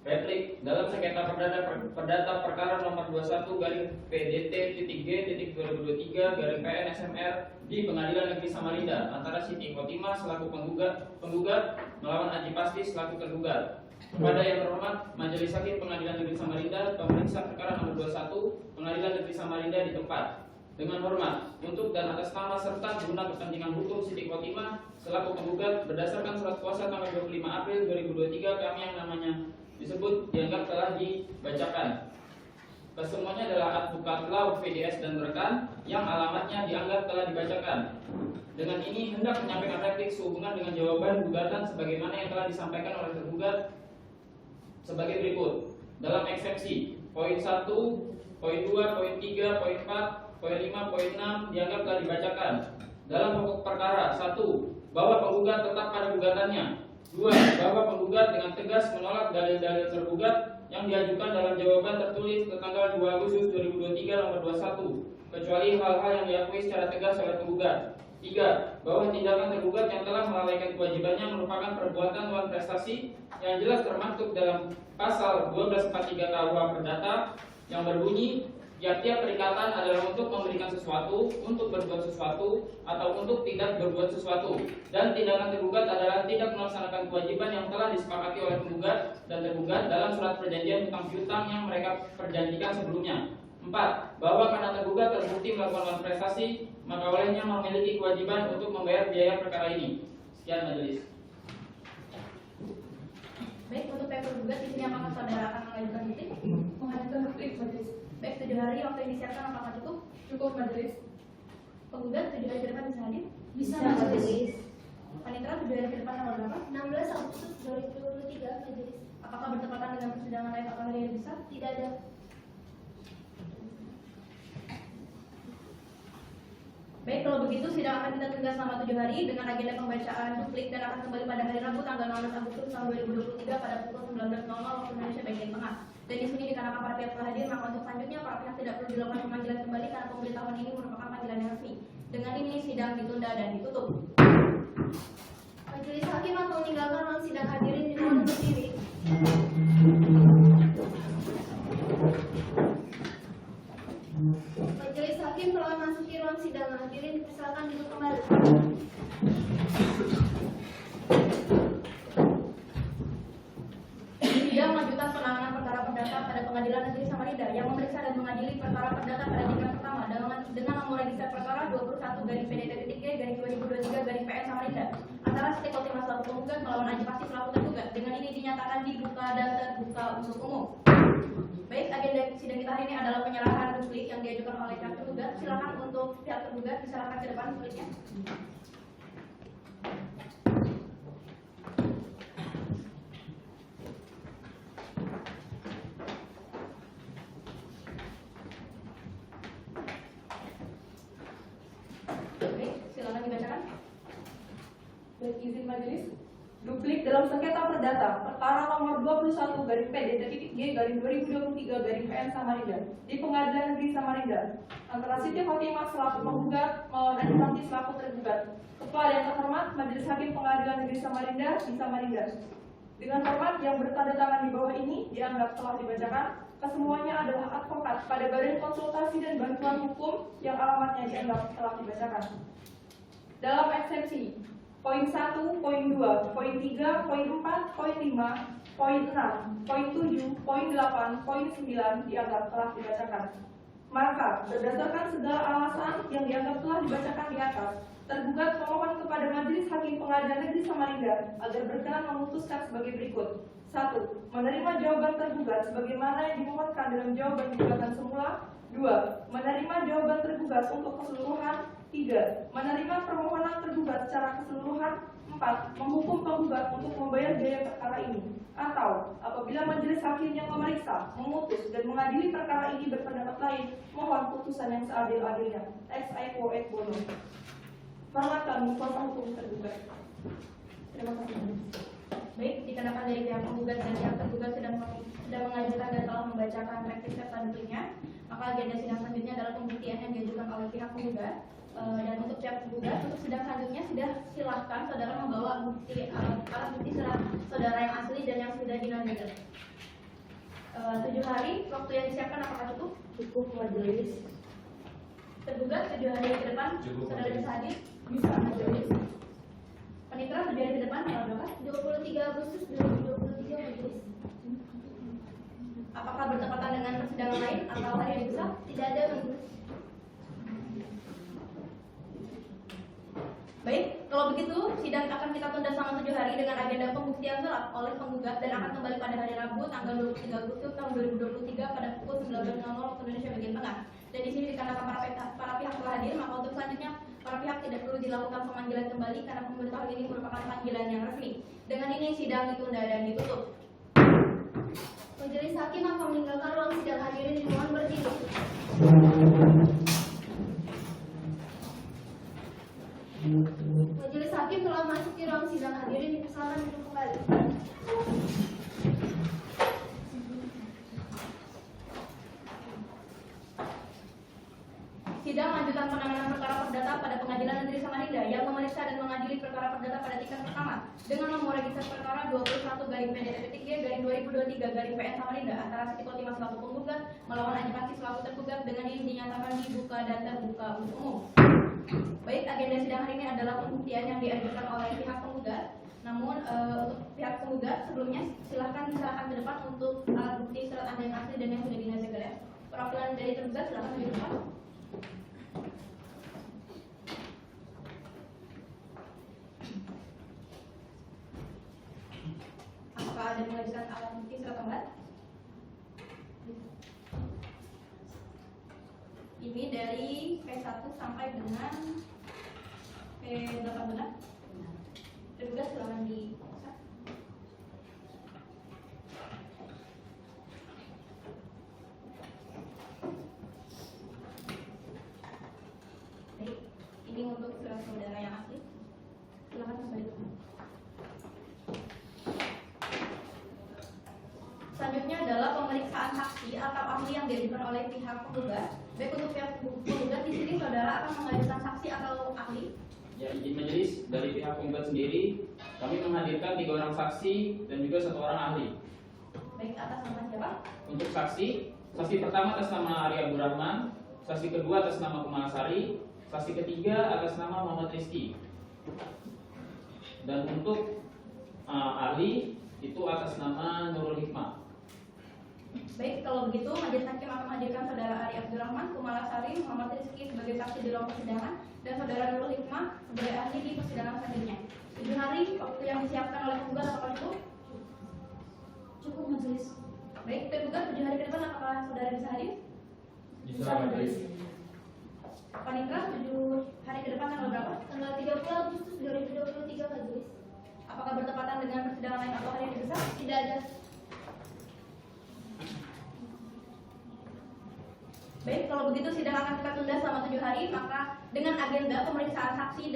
Replik dalam sengketa perdata perkara nomor 21/PDT-G-2023/PN SMR di Pengadilan Negeri Samarinda antara Siti Khotimah selaku penggugat melawan Aji Pasti selaku tergugat. Kepada yang terhormat Majelis Hakim Pengadilan Negeri Samarinda, pemeriksa perkara nomor 21 Pengadilan Negeri Samarinda di tempat. Dengan hormat, untuk dan atas nama serta guna kepentingan hukum Siti Khotimah selaku penggugat berdasarkan surat kuasa tanggal 25 April 2023 kami yang namanya disebut dianggap telah dibacakan. Kesemuanya adalah advokat law VDS dan rekan yang alamatnya dianggap telah dibacakan. Dengan ini hendak menyampaikan replik sehubungan dengan jawaban gugatan sebagaimana yang telah disampaikan oleh tergugat sebagai berikut. Dalam eksepsi, poin 1, poin 2, poin 3, poin 4, poin 5, poin 6 dianggap telah dibacakan. Dalam pokok perkara 1, bahwa penggugat tetap pada gugatannya. 2, bahwa penggugat dengan tegas menolak dalil-dalil tergugat yang diajukan dalam jawaban tertulis tanggal 2 Agustus 2023 nomor 21, kecuali hal-hal yang diakui secara tegas oleh penggugat. 3, bahwa tindakan tergugat yang telah melalaikan kewajibannya merupakan perbuatan luar prestasi yang jelas termaktub dalam pasal 1243 KUH Perdata yang berbunyi tiap-tiap perikatan adalah untuk memberikan sesuatu, untuk berbuat sesuatu, atau untuk tidak berbuat sesuatu. Dan tindakan tergugat adalah tidak melaksanakan kewajiban yang telah disepakati oleh penggugat dan tergugat dalam surat perjanjian hutang piutang yang mereka perjanjikan sebelumnya. 4. Bahwa karena tergugat terbukti melakukan prestasi, maka olehnya memiliki kewajiban untuk membayar biaya perkara ini. Sekian majelis. Baik, untuk pihak tergugat di sini apakah saudara akan mengajukan titik? Mengajukan replik majelis. Baik, 7 hari waktu yang disiapkan apakah cukup? Cukup majelis. Penggugat 7 hari ke depan bisa hadir? Bisa majelis. Panitera 7 hari ke depan tanggal berapa? 16 Agustus 2023 majelis. Apakah bertepatan dengan persidangan lain atau hari yang bisa? Tidak ada. Baik, kalau begitu sidang akan kita tunda selama 7 hari dengan agenda pembacaan duplik dan akan kembali pada hari Rabu tanggal 16 Agustus tahun 2023 pada pukul 19.00 waktu Indonesia bagian tengah. Dan di sini dikarenakan para pihak telah hadir, maka untuk selanjutnya para pihak tidak perlu dilakukan pemanggilan kembali karena pemberitahuan ini merupakan panggilan yang resmi. Dengan ini sidang ditunda dan ditutup. Majelis Hakim akan meninggalkan ruang sidang, hadirin dimohon berdiri. Majelis Hakim telah memasuki ruang sidang, hadirin dipersilakan duduk kembali. Sidang lanjutan penanganan perkara perdata pada Pengadilan Negeri Samarinda yang memeriksa dan mengadili perkara perdata pada tingkat pertama dengan nomor register perkara 21/PDT-3/2023/PN Samarinda antara Siti Khotimah selaku penggugat melawan Aji Pasti selaku tergugat. Dengan ini dinyatakan dibuka dan terbuka untuk umum. Baik, agenda sidang kita hari ini adalah penyerahan duplik yang diajukan oleh pihak tergugat. Silakan untuk pihak tergugat diserahkan ke depan dupliknya. Baik, silakan dibacakan. Baik, izin majelis. Duplik dalam sengketa perdata perkara nomor 21/PDT-G/2023/PN Samarinda di Pengadilan Negeri Samarinda antara Siti Khotimah selaku penggugat melawan Aji Pasti selaku tergugat. Kepada yang terhormat Majelis Hakim Pengadilan Negeri Samarinda di Samarinda. Dengan hormat yang bertanda tangan di bawah ini dianggap telah dibacakan. Kesemuanya adalah advokat pada Badan Konsultasi dan Bantuan Hukum yang alamatnya dianggap telah dibacakan. Dalam eksepsi poin 1, poin 2, poin 3, poin 4, poin 5, poin 6, poin 7, poin 8, poin 9 dianggap telah dibacakan. Maka, berdasarkan segala alasan yang dianggap telah dibacakan di atas, Tergugat memohon kepada Majelis Hakim Pengadilan Negeri Samarinda agar berkenan memutuskan sebagai berikut. 1. Menerima jawaban tergugat sebagaimana yang dimohonkan dalam jawaban gugatan semula. 2. Menerima jawaban tergugat untuk keseluruhan. 3. Menerima permohonan tergugat secara keseluruhan. 4. Menghukum penggugat untuk membayar biaya perkara ini. Atau apabila majelis hakim yang memeriksa, memutus, dan mengadili perkara ini berpendapat lain, mohon putusan yang seadil-adilnya. Ex aequo et bono. Hormatkan kuasa hukum tergugat. Terima kasih. Baik, dikarenakan dari pihak penggugat dan pihak tergugat sudah mengajukan dan telah membacakan replik serta dupliknya, maka agenda sidang selanjutnya adalah pembuktian yang diajukan oleh pihak penggugat. Dan untuk pihak penggugat, untuk sidang selanjutnya sudah silahkan saudara membawa alat bukti saudara yang asli dan yang sudah dinamika. 7 hari waktu yang disiapkan apakah cukup? Cukup majelis. Tergugat 7 hari ke depan saudara bisa hadir? Bisa majelis. Panitera 7 hari ke depan tanggal berapa? 23 Agustus 2023 majelis. Apakah bertepatan dengan persidangan lain atau hari yang bisa? Tidak ada majelis. Baik, kalau begitu sidang akan kita tunda selama 7 hari dengan agenda pembuktian surat oleh penggugat dan akan kembali pada hari Rabu tanggal 23 Agustus tahun 2023 pada pukul 19.00 waktu Indonesia bagian tengah. Dan di sini dikarenakan para pihak telah hadir, maka untuk selanjutnya para pihak tidak perlu dilakukan pemanggilan kembali karena pemberitahuan ini merupakan panggilan yang resmi. Dengan ini sidang ditunda dan ditutup. Majelis hakim akan meninggalkan ruang sidang, hadirin dimohon berdiri. Majelis hakim telah memasuki ruang sidang, hadirin dipersilakan duduk kembali. Sidang lanjutan penanganan perkara perdata pada Pengadilan Negeri Samarinda yang memeriksa dan mengadili perkara perdata pada tingkat pertama dengan nomor register perkara 21/PDT-2023/2023/PN Samarinda antara Siti Khotimah selaku penggugat melawan Anji Pati selaku tergugat dengan ini dinyatakan dibuka dan terbuka untuk umum. Baik, agenda sidang hari ini adalah pembuktian yang diajukan oleh pihak penggugat. Namun untuk pihak penggugat sebelumnya silahkan diserahkan ke depan untuk alat bukti surat anda yang asli dan yang sudah dinazarkan. Perwakilan dari tergugat silahkan di depan. Apakah ada mengajukan alat bukti surat tambahan? Ini dari P1 sampai dengan P18. Tergugat silakan di baik, ini untuk surat saudara yang asli. Silakan kembali. Selanjutnya adalah pemeriksaan saksi atau ahli yang diajukan oleh pihak penggugat. Baik, untuk pihak penggugat di sini saudara akan mengajukan saksi atau ahli. Ya, izin majelis dari pihak penggugat sendiri, kami menghadirkan 3 orang saksi dan juga 1 orang ahli. Baik, atas nama siapa? Untuk saksi pertama atas nama Ari Abdul Rahman, saksi kedua atas nama Kumalasari, saksi ketiga atas nama Muhammad Rizky. Dan untuk ahli itu atas nama Nurul Hikmah. Baik, kalau begitu majelis hakim akan menghadirkan saudara Ari Abdul Rahman, Kumalasari, Muhammad Rizky sebagai saksi di ruang persidangan dan saudara Nurul Hikmah sebagai ahli di persidangan selanjutnya. 7 hari waktu yang disiapkan oleh penggugat apakah cukup? Cukup majelis. Baik, tergugat 7 hari ke depan apakah saudara bisa hadir? Bisa majelis. Panitra 7 hari ke depan tanggal berapa? Tanggal 30 Agustus 2023 majelis. Apakah bertepatan dengan persidangan lain atau hari yang besar? Tidak ada. Baik, kalau begitu sidang akan kita tunda selama 7 hari, maka dengan agenda pemeriksaan saksi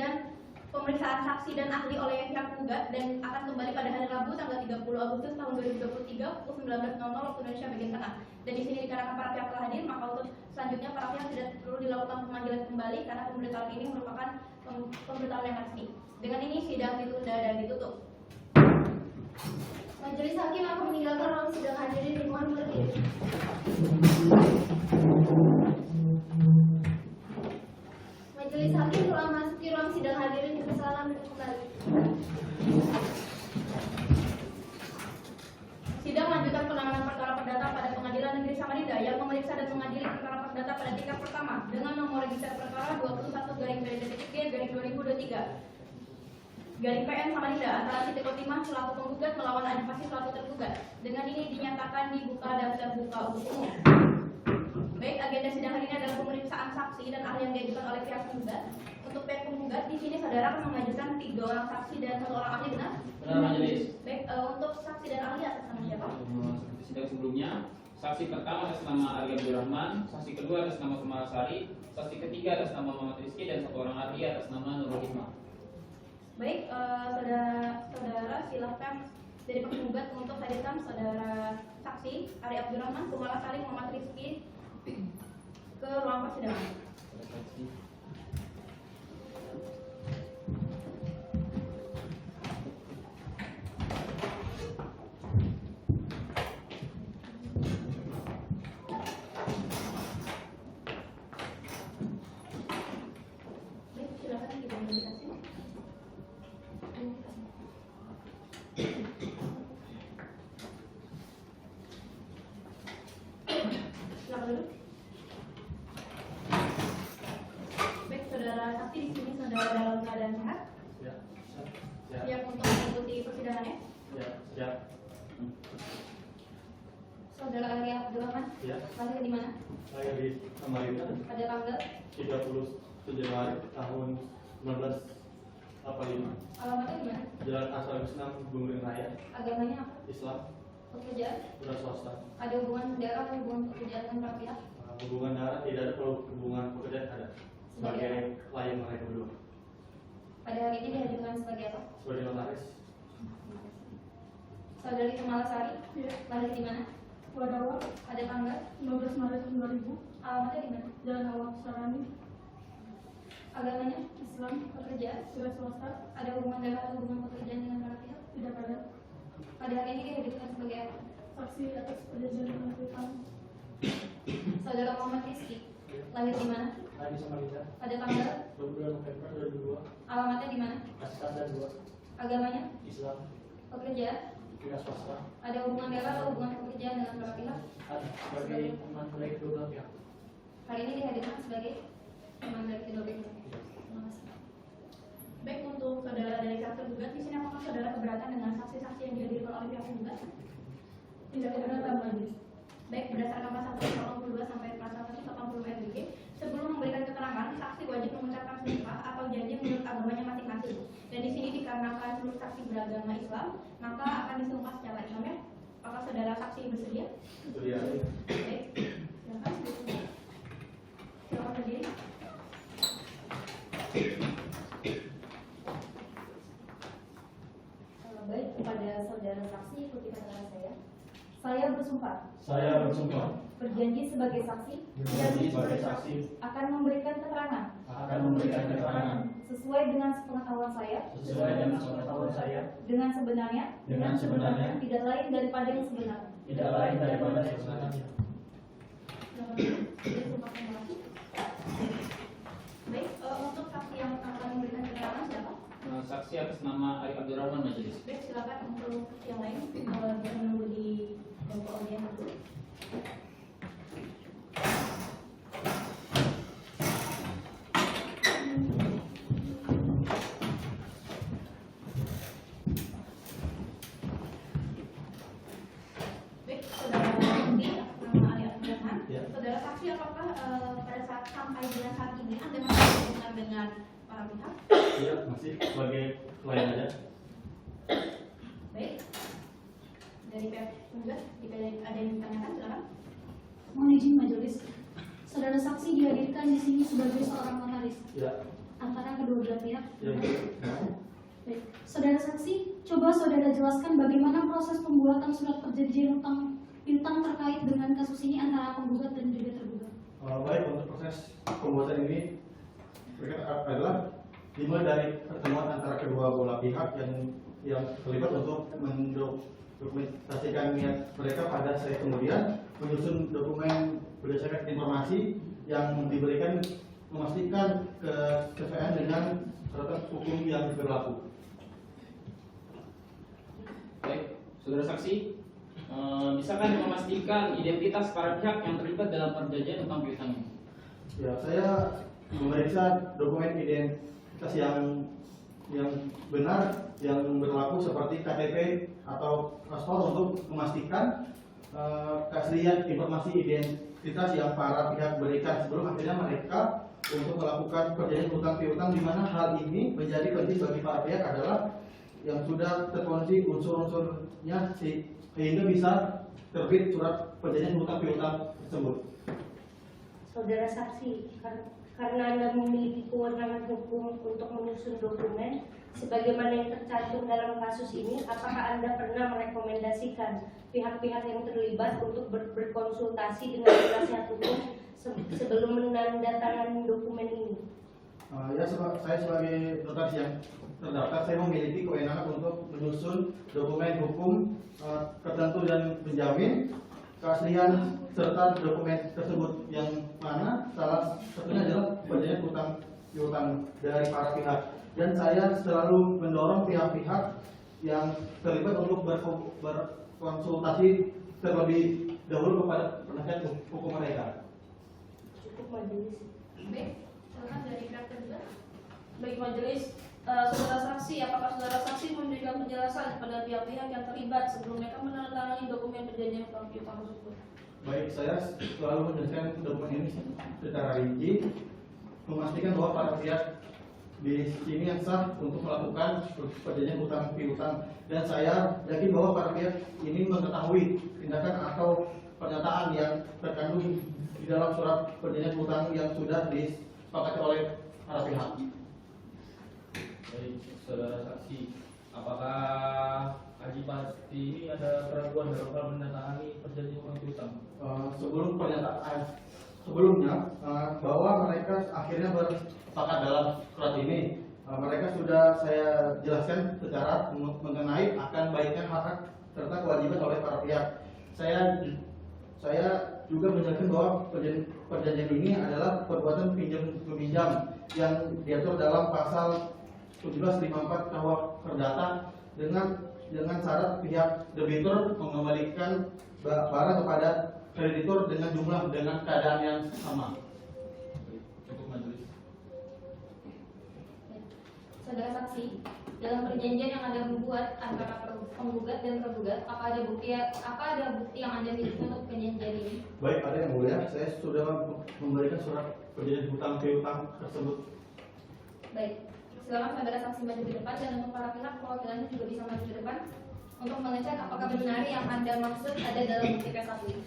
dan ahli oleh pihak penggugat dan akan kembali pada hari Rabu tanggal 30 Agustus tahun 2023 pukul 19.00 waktu Indonesia bagian tengah. Dan di sini dikarenakan para pihak telah hadir, maka untuk selanjutnya para pihak tidak perlu dilakukan pemanggilan kembali karena pemberitahuan ini merupakan pemberitahuan yang resmi. Dengan ini sidang ditunda dan ditutup. Majelis hakim akan meninggalkan ruang sidang, hadirin dimohon berdiri. Majelis hakim telah memasuki ruang sidang, hadirin dipersilakan duduk kembali. Sidang lanjutan penanganan perkara perdata pada Pengadilan Negeri Samarinda yang memeriksa dan mengadili perkara perdata pada tingkat pertama dengan nomor register perkara 21/PDT-2023/2023 ketiga, Garing PN Samarinda antara Siti Kotimah selaku penggugat melawan Adi Fasih selaku tergugat. Dengan ini dinyatakan dibuka dan terbuka untuk umum. Baik, agenda sidang hari ini adalah pemeriksaan saksi dan ahli yang diajukan oleh pihak penggugat. Untuk pihak penggugat di sini saudara akan mengajukan 3 orang saksi dan 1 orang ahli, benar? Benar, majelis. Baik, untuk saksi dan ahli atas nama siapa? Seperti sidang sebelumnya, saksi pertama atas nama Ari Abdurrahman, saksi kedua atas nama Kumalasari, saksi ketiga atas nama Muhammad Rizky, dan 1 orang ahli atas nama Nurul Hikmah. Baik, saudara silahkan dari penggugat untuk hadirkan saudara saksi Ari Abdurrahman, Kumalasari, Muhammad Rizky ke ruang persidangan. Baik, silakan diidentifikasi. Silakan dulu. Baik, saudara saksi di sini saudara dalam keadaan sehat, Ya. siap untuk mengikuti persidangannya. Ya. Ya. Saudara Ari Abdurrahman, Ya. lahir di mana? Saya di Samarinda Pada tanggal, 31 Januari tahun 1985. alamatnya di mana? Jalan Asal Islam Gunung Raya, Agamanya apa? Islam, Pekerjaan? dan swasta. Ada hubungan saudara atau hubungan pekerjaan dengan para pihak? Hubungan darah tidak ada, kalau hubungan pekerjaan ada. Sebagai klien mereka berdua. Pada hari ini dihadirkan sebagai apa? Sebagai notaris. Saudari Kumalasari, lahir di mana? Wadawa, Ada tanggal, 15 Maret 2000, alamatnya di mana? Jalan Awak Sarani, Agamanya? Islam, Pekerjaan? surat swasta, Ada hubungan darah atau hubungan pekerjaan dengan para pihak? tidak ada. Pada hari ini dihadirkan sebagai apa? Saksi atas perjanjian pengangkutan, Saudara Muhammad Rizky, lahir di mana? Adi Samarinda, Pada tanggal, 22 November 2002, alamatnya di mana? Kasih dan 2, Agamanya? Islam, Pekerjaan? tidak swasta, Ada hubungan darah atau hubungan pekerjaan dengan para pihak? ada sebagai teman dari kedua belah pihak. Hari ini dihadirkan sebagai teman dari kedua pihak. Terima kasih. Baik, untuk saudara dari pihak tergugat, di sini apakah saudara keberatan dengan saksi-saksi yang dihadirkan oleh pihak tergugat? tidak keberatan majelis. Baik, berdasarkan pasal 182 sampai pasal 180 RBG, sebelum memberikan keterangan, saksi wajib mengucapkan sumpah atau janji menurut agamanya masing-masing. Dan di sini dikarenakan seluruh saksi beragama Islam, maka akan disumpah secara Islamnya. Apakah saudara saksi bersedia? Iya. Baik, silakan. Silakan berdiri. Baik, kepada saudara saksi ikuti keterangan saya. Saya bersumpah Saya bersumpah berjanji sebagai saksi berjanji sebagai saksi akan memberikan keterangan akan memberikan keterangan sesuai dengan sepengetahuan saya sesuai dengan pengetahuan saya dengan sebenarnya tidak lain daripada yang sebenarnya. tidak lain daripada sebenarnya. Silakan. Jadi, sumpah kembali. Baik, untuk saksi yang akan memberikan keterangan siapa? Saksi atas nama Ari Abdurrahman, majelis. Baik, silakan untuk yang lain biar menunggu di bangku audien dulu. Baik, saudara saksi atas nama Ari Abdurrahman. Ya. Saudara saksi, apakah pada saat sampai dengan saat ini Anda masih berhubungan dengan para pihak? Iya, masih sebagai klien aja. Baik, dari pihak penggugat, jika ada yang ditanyakan, silakan. Mohon izin majelis, saudara saksi dihadirkan di sini sebagai seorang notaris Iya. antara kedua belah pihak. Iya. Baik, saudara saksi, coba saudara jelaskan bagaimana proses pembuatan surat perjanjian utang piutang terkait dengan kasus ini antara penggugat dan juga tergugat. Baik, untuk proses pembuatan ini adalah dimulai dari pertemuan antara kedua belah pihak yang terlibat untuk mendokumentasikan niat mereka pada saat kemudian menyusun dokumen berdasarkan informasi yang diberikan memastikan kesesuaian dengan peraturan hukum yang berlaku. Baik, saudara saksi, bisakah memastikan identitas para pihak yang terlibat dalam perjanjian utang piutang ini? Ya, saya memeriksa dokumen identitas yang benar yang berlaku seperti KTP atau paspor untuk memastikan keaslian informasi identitas yang para pihak berikan sebelum akhirnya mereka untuk melakukan perjanjian hutang piutang, di mana hal ini menjadi penting bagi para pihak adalah yang sudah terkunci unsur-unsurnya sehingga bisa terbit surat perjanjian hutang piutang tersebut. Saudara saksi, karena Anda memiliki kewenangan hukum untuk menyusun dokumen sebagaimana yang tercantum dalam kasus ini, apakah Anda pernah merekomendasikan pihak-pihak yang terlibat untuk berkonsultasi dengan penasihat hukum sebelum menandatangani dokumen ini? Saya sebagai notaris yang terdaftar, saya memiliki kewenangan untuk menyusun dokumen hukum tertentu dan menjamin keaslian serta dokumen tersebut, yang mana salah satunya adalah perjanjian hutang piutang dari para pihak. Dan saya selalu mendorong pihak-pihak yang terlibat untuk berkonsultasi terlebih dahulu kepada penasihat hukum mereka. Cukup majelis. Baik, silakan dari pihak kedua. Baik majelis, saudara saksi, apakah saudara saksi memberikan penjelasan kepada pihak-pihak yang terlibat sebelum mereka menandatangani dokumen perjanjian hutang piutang tersebut? Baik, saya selalu menjelaskan dokumen ini secara rinci, memastikan bahwa para pihak di sini yang sah untuk melakukan perjanjian hutang piutang, dan saya yakin bahwa para pihak ini mengetahui tindakan atau pernyataan yang terkandung di dalam surat perjanjian hutang yang sudah disepakati oleh para pihak. Baik, saudara saksi, apakah Haji Pasti ini ada keraguan dalam hal menandatangani perjanjian hutang piutang? Sebelum pernyataan sebelumnya bahwa mereka akhirnya bersepakat dalam surat ini, mereka sudah saya jelaskan secara mengenai akan baiknya hak serta kewajiban oleh para pihak. Saya juga menjelaskan bahwa perjanjian ini adalah perbuatan pinjam meminjam yang diatur dalam pasal 1754 KUH Perdata dengan syarat pihak debitur mengembalikan barang kepada kreditur dengan keadaan yang sama. Cukup majelis. Saudara saksi, dalam perjanjian yang Anda membuat antara penggugat dan tergugat, apa ada bukti yang Anda miliki untuk perjanjian ini? Baik, ada yang mulia, saya sudah memberikan surat perjanjian hutang piutang tersebut. Baik, silakan saudara saksi maju ke depan, dan untuk para pihak perwakilannya juga bisa maju ke depan untuk mengecek apakah benar yang Anda maksud ada dalam bukti P1 ini.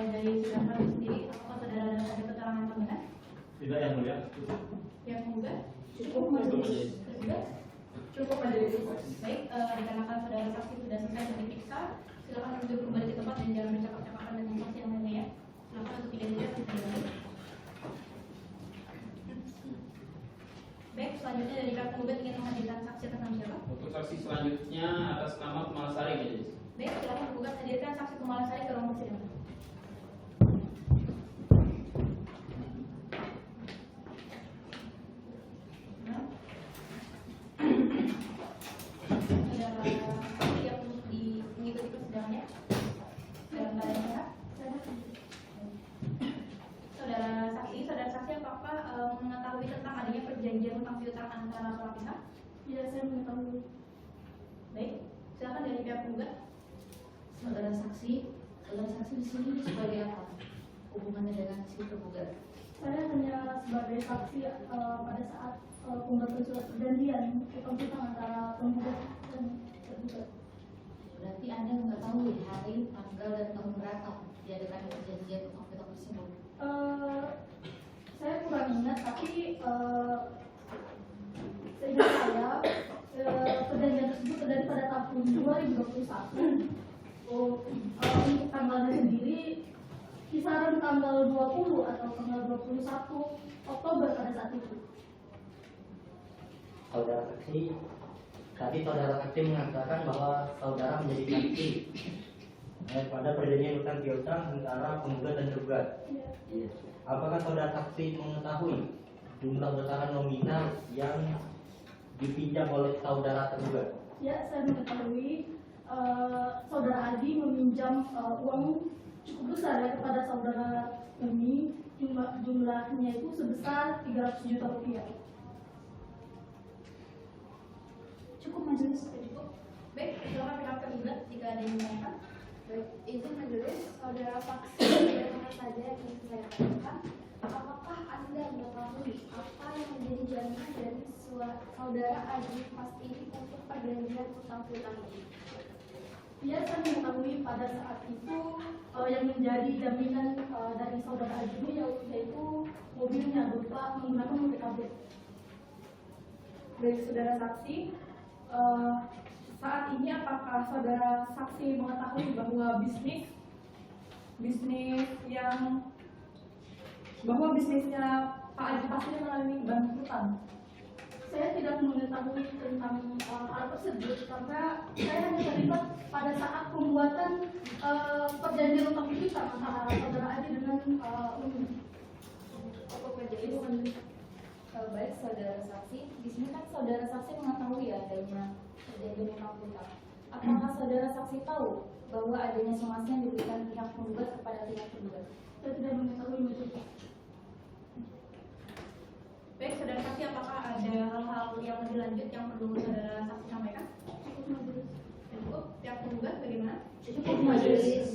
Dari sidang kami sendiri, apakah saudara ada keterangan tambahan? Tidak, yang mulia. Yang menggugat? Cukup majelis. Tergugat? Cukup majelis. Baik, dikarenakan saudara saksi sudah selesai diperiksa, silakan duduk kembali ke tempat dan jangan bercakap-cakapan dengan saksi yang lainnya ya. Silakan untuk identitas kembali. Baik, selanjutnya dari pihak penggugat ingin menghadirkan saksi atas nama siapa? Untuk saksi selanjutnya atas nama Kemalasari, majelis. Baik, silakan penggugat hadirkan saksi Kemalasari ke ruang persidangan. Perjanjian hutang piutang antara para pihak? Ya, saya mengetahui. Baik, silakan dari pihak penggugat. Saudara saksi di sini sebagai apa? Hubungannya dengan si tergugat? Saya hanya sebagai saksi pada saat pembuatan surat perjanjian hutang piutang antara penggugat dan tergugat. Berarti Anda mengetahui hari, tanggal, dan tahun berapa diadakan perjanjian hutang piutang tersebut? Saya kurang ingat, tapi seingat saya perjanjian tersebut terjadi pada tahun 2021. Untuk tanggalnya sendiri kisaran tanggal 20 atau tanggal 21 Oktober pada saat itu. Saudara saksi, tadi saudara saksi mengatakan bahwa saudara menjadi saksi pada perjanjian hutang piutang antara penggugat dan tergugat. Iya. Apakah saudara saksi mengetahui jumlah besaran nominal yang dipinjam oleh saudara tergugat? Ya, saya mengetahui saudara Adi meminjam uang cukup besar ya kepada saudara Umi. Jumlahnya itu sebesar 300 juta rupiah. Cukup majelis. Cukup. Baik, silakan pihak tergugat jika ada yang ditanyakan. Baik, izin majelis, saudara saksi bagaimana saja yang ingin saya tanyakan. Apakah Anda mengetahui apa yang menjadi jaminan dari saudara Adi Pasti untuk perjanjian utang piutang ini? Ya, saya mengetahui pada saat itu yang menjadi jaminan dari saudara Adi ini yaitu mobilnya berupa menggunakan PKB. Baik, saudara saksi, saat ini apakah saudara saksi mengetahui bahwa bisnisnya Pak Adi Pasti mengalami bangkrutan? Saya tidak mengetahui tentang hal tersebut karena saya hanya terlibat pada saat pembuatan perjanjian utang piutang antara saudara Adi dengan Umi. Baik, saudara saksi, di sini kan saudara saksi mengetahui adanya perjanjian utang piutang. Apakah saudara saksi tahu bahwa adanya somasi yang diberikan pihak penggugat kepada pihak tergugat? Saya tidak mengetahui itu. Baik, saudara saksi, apakah ada hal-hal yang lebih lanjut yang perlu saudara saksi sampaikan? Cukup. Pihak penggugat bagaimana? Cukup majelis.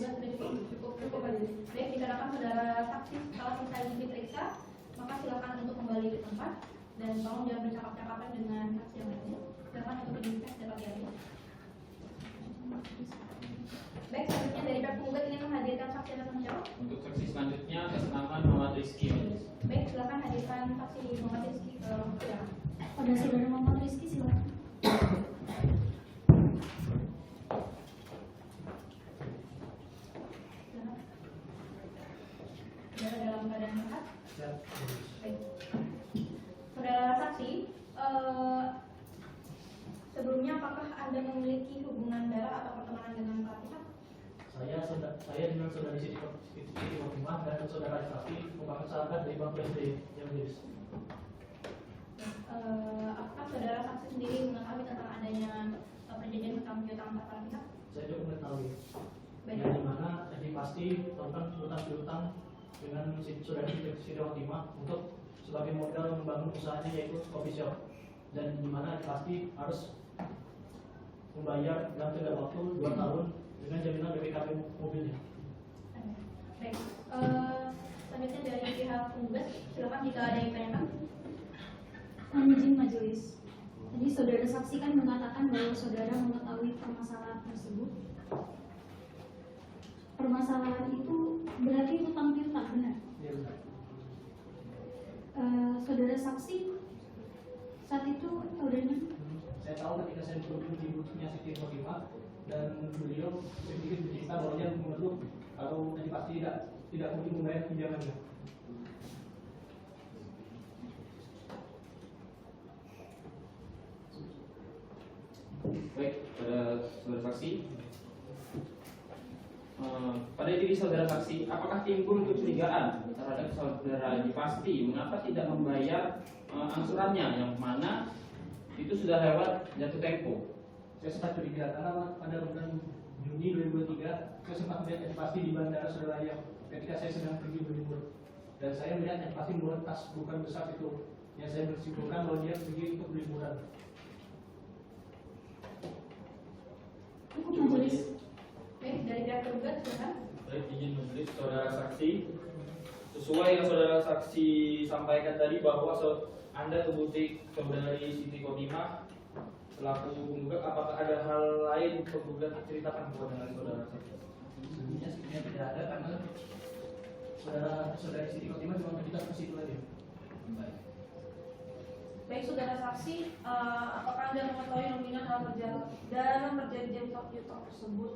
Cukup majelis. Baik, dikarenakan saudara saksi telah selesai diperiksa, maka silakan untuk kembali ke tempat dan tolong jangan bercakap-cakapan dengan saksi yang lainnya. Silakan untuk diinvest dan hati-hati. Baik, selanjutnya dari pihak penggugat ingin menghadirkan saksi atas nama siapa? Untuk saksi selanjutnya atas nama Muhammad Rizky. Baik, silakan hadirkan saksi Muhammad Rizky ke persidangan. Pada saudara Muhammad Rizky silakan. Saudara dalam keadaan sehat? Siap. Baik. Saudara saksi, sebelumnya apakah Anda memiliki hubungan darah atau pertemanan dengan para pihak? Saya dengan saudara Siti Fatimah dan saudara Safi merupakan sahabat dari Bapak SD yang majelis. Apakah saudara saksi sendiri mengetahui tentang adanya perjanjian utang piutang antara para pihak? Saya juga mengetahui. Baik. Yang dimana Adi Pasti melakukan utang piutang dengan saudara Siti Fatimah untuk sebagai modal membangun usahanya yaitu coffee shop, dan dimana Adi Pasti harus membayar dalam tengah waktu 2 tahun dengan jaminan BPKB mobilnya. Baik. Selanjutnya dari pihak penggugat, silakan jika ada yang ditanyakan. Izin majelis. Jadi saudara saksi kan mengatakan bahwa saudara mengetahui permasalahan tersebut. Permasalahan itu berarti utang piutang, benar? Iya benar. Saudara saksi saat itu tahu dari mana? Saya tahu ketika saya berkunjung di ibunya Siti Fatimah dan beliau sedikit bercerita bahwa dia mengeluh kalau Adi Pasti tidak mungkin membayar pinjamannya. Baik, pada saudara saksi, pada diri saudara saksi, apakah timbul kecurigaan terhadap saudara Adi Pasti mengapa tidak membayar angsurannya yang mana itu sudah lewat jatuh tempo? Saya sempat curiga karena pada bulan Juni 2023 saya sempat melihat Adi Pasti di bandara Surabaya ketika saya sedang pergi berlibur, dan saya melihat Adi Pasti membawa tas bukan besar itu, yang saya bersimpulkan bahwa dia pergi untuk liburan. Cukup majelis. Baik, dari pihak tergugat, silakan. Baik, izin majelis saudara saksi. Sesuai yang saudara saksi sampaikan tadi bahwa Anda ke butik saudari Siti Fatimah selaku penggugat, apakah ada hal lain penggugat ceritakan kepada saudara saksi? Sebenarnya tidak ada karena saudara Siti Fatimah cuma bercerita ke situ aja. Baik. Baik, saudara saksi, apakah Anda mengetahui nominal dalam perjanjian utang piutang tersebut?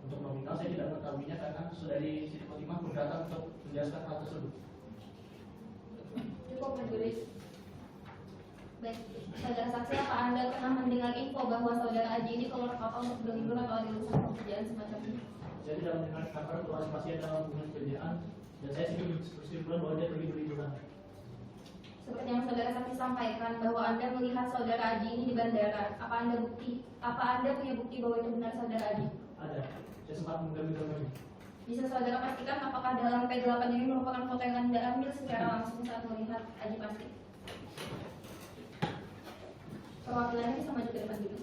Untuk nominal saya tidak mengetahuinya karena saudari Siti Fatimah berdatang untuk menjelaskan hal tersebut. Cukup majelis. Baik, saudara saksi, apa Anda pernah mendengar info bahwa saudara Aji ini keluar kota untuk berlibur atau ada urusan pekerjaan semacam ini? Saya tidak mendengar kabar kalau masih ada hubungan kerjaan, dan saya sendiri berkesimpulan bahwa dia pergi berliburan. Seperti yang saudara saksi sampaikan bahwa Anda melihat saudara Adi ini di bandara. Apa Anda punya bukti bahwa itu benar saudara Adi? Ada. Saya sempat mengambil gambarnya. Bisa saudara pastikan apakah dalam P8 ini merupakan foto yang Anda ambil secara langsung saat melihat Adi pasti? Perwakilannya bisa maju ke depan dulu.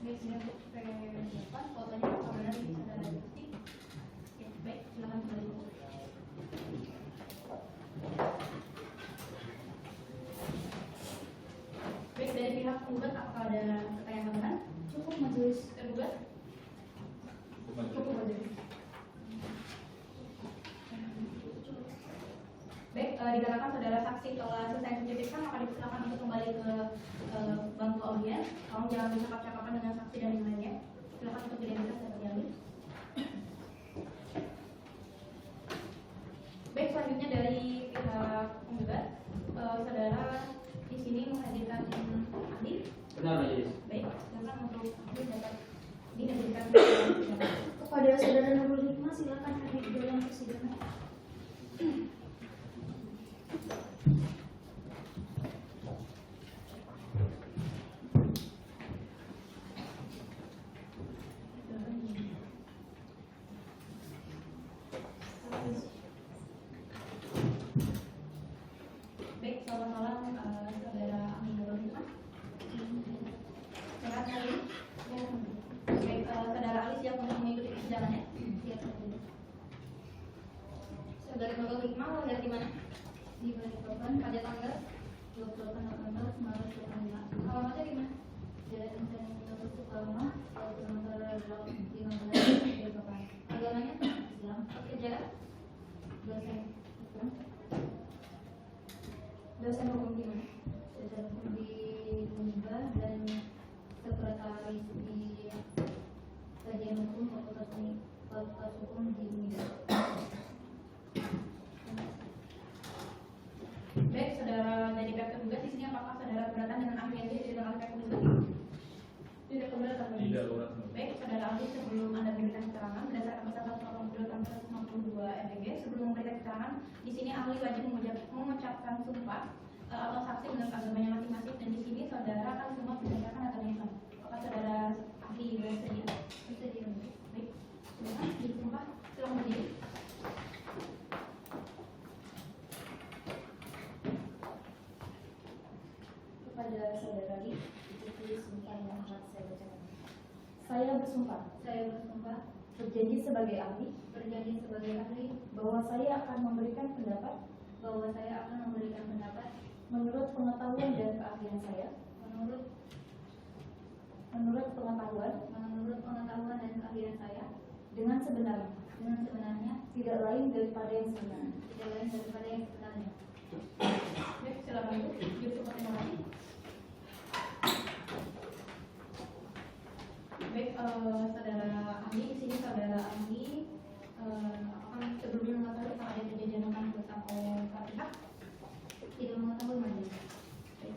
Baik, sini untuk P8 fotonya apakah benar ini saudara Adi pasti? Ya, baik, silakan kembali. Baik, dari pihak penggugat apakah ada pertanyaan tambahan? Cukup majelis tergugat? Cukup majelis. Baik, dikarenakan saudara saksi telah selesai menjelaskan, maka dipersilakan untuk kembali ke bangku audiens. Tolong jangan bercakap-cakapan dengan saksi dan yang lainnya. Silakan untuk identitas dan dialih. Baik, selanjutnya dari pihak penggugat, saudara di sini menghadirkan ahli. Benar, Majelis. Baik, silakan untuk ahli dapat dihadirkan. Kepada saudara Nurul Hikmah, silakan hadir di dalam persidangan. Baik, selamat malam saudara ahli Nurul Hikmah. Sehat hari ini? Baik, saudara ahli siap untuk mengikuti persidangannya? Siap. Saudara Nurul Hikmah lahir di mana? Di Balikpapan pada tanggal 28 November 1985. Alamatnya di mana? Jalan Insan Nurul Soekarno, kilometer 15 Balikpapan. Agamanya Islam. Kerja? Dosen hukum di mana? Dosen hukum di Unba dan sekretaris di kajian hukum Fakultas Hukum di Unba. Baik, saudara dari pihak tergugat di sini apakah saudara keberatan dengan ahli yang diberikan oleh pihak tergugat? Tidak keberatan. Tidak keberatan. Baik, saudara ahli sebelum Anda memberikan keterangan berdasarkan pasal 182 RPG, sebelum memberikan keterangan, di sini ahli wajib mengucapkan sumpah atau saksi menurut agamanya masing-masing, dan di sini saudara akan semua berdasarkan agama Islam. Apakah saudara ahli bersedia? Bersedia. Baik, silakan disumpah. Silakan berdiri. Kepada saudara ahli, ikuti sumpah yang akan saya bacakan. Saya bersumpah. Saya bersumpah. Berjanji sebagai ahli. Berjanji sebagai ahli. Bahwa saya akan memberikan pendapat. Bahwa saya akan memberikan pendapat. Menurut pengetahuan dan keahlian saya. Menurut pengetahuan dan keahlian saya. Dengan sebenarnya. Dengan sebenarnya. Tidak lain daripada yang sebenarnya. Tidak lain daripada yang sebenarnya. Baik, silakan Bu. Terima kasih. Baik, saudara ahli, di sini saudara ahli apakah sebelumnya mengetahui apakah ada kejadian tentang oleh pihak? Tidak mengetahui, Majelis. Baik,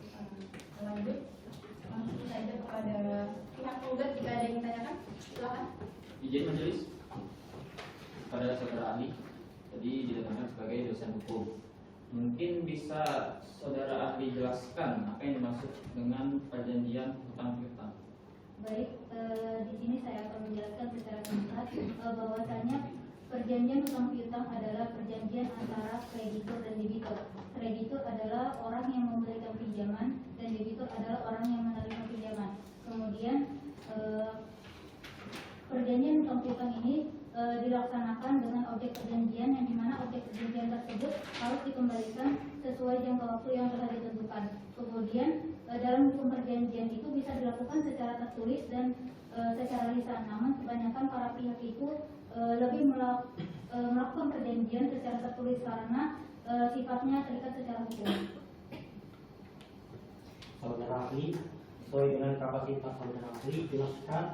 lanjut langsung saja kepada pihak penggugat jika ada yang ditanyakan, silakan. Izin Majelis pada saudara ahli tadi didatangkan sebagai dosen hukum. Mungkin bisa saudara ahli jelaskan apa yang dimaksud dengan perjanjian hutang piutang? Baik, di sini saya akan menjelaskan secara singkat bahwasanya perjanjian hutang piutang adalah perjanjian antara kreditur dan debitur. Kreditur adalah orang yang memberikan pinjaman dan debitur adalah orang yang menerima pinjaman. Kemudian perjanjian hutang piutang ini dilaksanakan dengan objek perjanjian yang dimana objek perjanjian tersebut harus dikembalikan sesuai jangka waktu yang telah ditentukan. Kemudian dalam hukum perjanjian itu bisa dilakukan secara tertulis dan secara lisan. Namun kebanyakan para pihak itu lebih melakukan perjanjian secara tertulis karena sifatnya terikat secara hukum. Saudara ahli, sesuai dengan kapasitas saudara ahli, jelaskan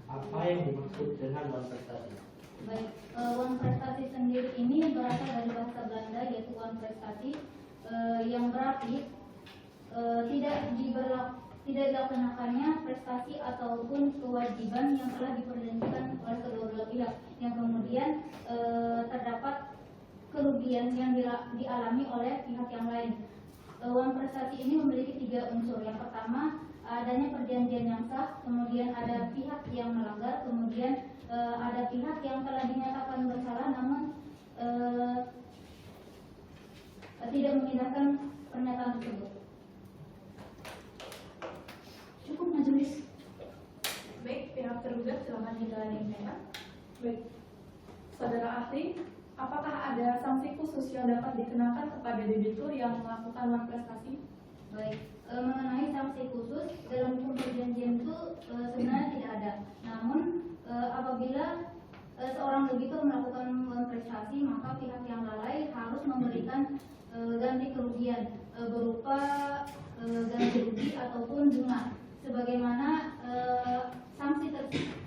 apa yang dimaksud dengan non-prestasi. Baik, uang prestasi sendiri ini berasal dari bahasa Belanda yaitu uang prestasi yang berarti tidak dilaksanakannya prestasi ataupun kewajiban yang telah diperjanjikan oleh kedua belah pihak yang kemudian terdapat kerugian yang dialami oleh pihak yang lain. Uang prestasi ini memiliki 3 unsur. Yang pertama, adanya perjanjian yang sah, kemudian ada pihak yang melanggar, kemudian ada pihak yang telah dinyatakan bersalah namun tidak mengindahkan pernyataan tersebut. Cukup majelis. Baik, pihak tergugat silakan dilanjutkan. Baik, saudara ahli, apakah ada sanksi khusus yang dapat dikenakan kepada debitur yang melakukan uang prestasi? Baik, mengenai sanksi khusus dalam hukum perjanjian itu sebenarnya tidak ada. Namun apabila seorang debitur melakukan uang prestasi, maka pihak yang lalai harus memberikan ganti kerugian berupa ganti rugi ataupun bunga. Sebagaimana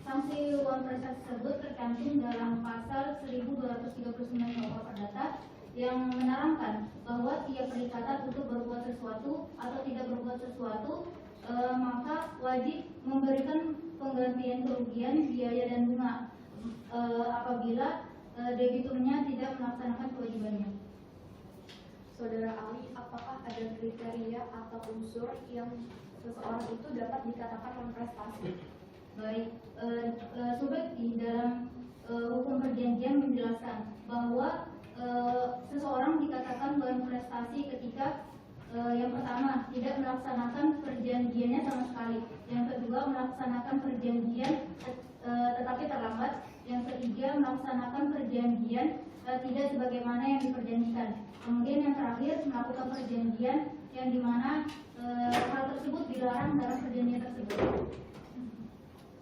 sanksi uang prestasi tersebut tercantum dalam pasal 1239 KUH Perdata yang menerangkan bahwa tiap perikatan untuk berbuat sesuatu atau tidak berbuat sesuatu maka wajib memberikan penggantian kerugian, biaya dan bunga apabila debiturnya tidak melaksanakan kewajibannya. Saudara ahli, apakah ada kriteria atau unsur yang seseorang itu dapat dikatakan uang prestasi? Baik, Sobat di dalam hukum perjanjian menjelaskan bahwa seseorang dikatakan uang prestasi ketika yang pertama tidak melaksanakan perjanjiannya sama sekali, yang kedua melaksanakan perjanjian tetapi terlambat, yang ketiga melaksanakan perjanjian tidak sebagaimana yang diperjanjikan, kemudian yang terakhir melakukan perjanjian yang dimana hal tersebut dilarang dalam perjanjian tersebut.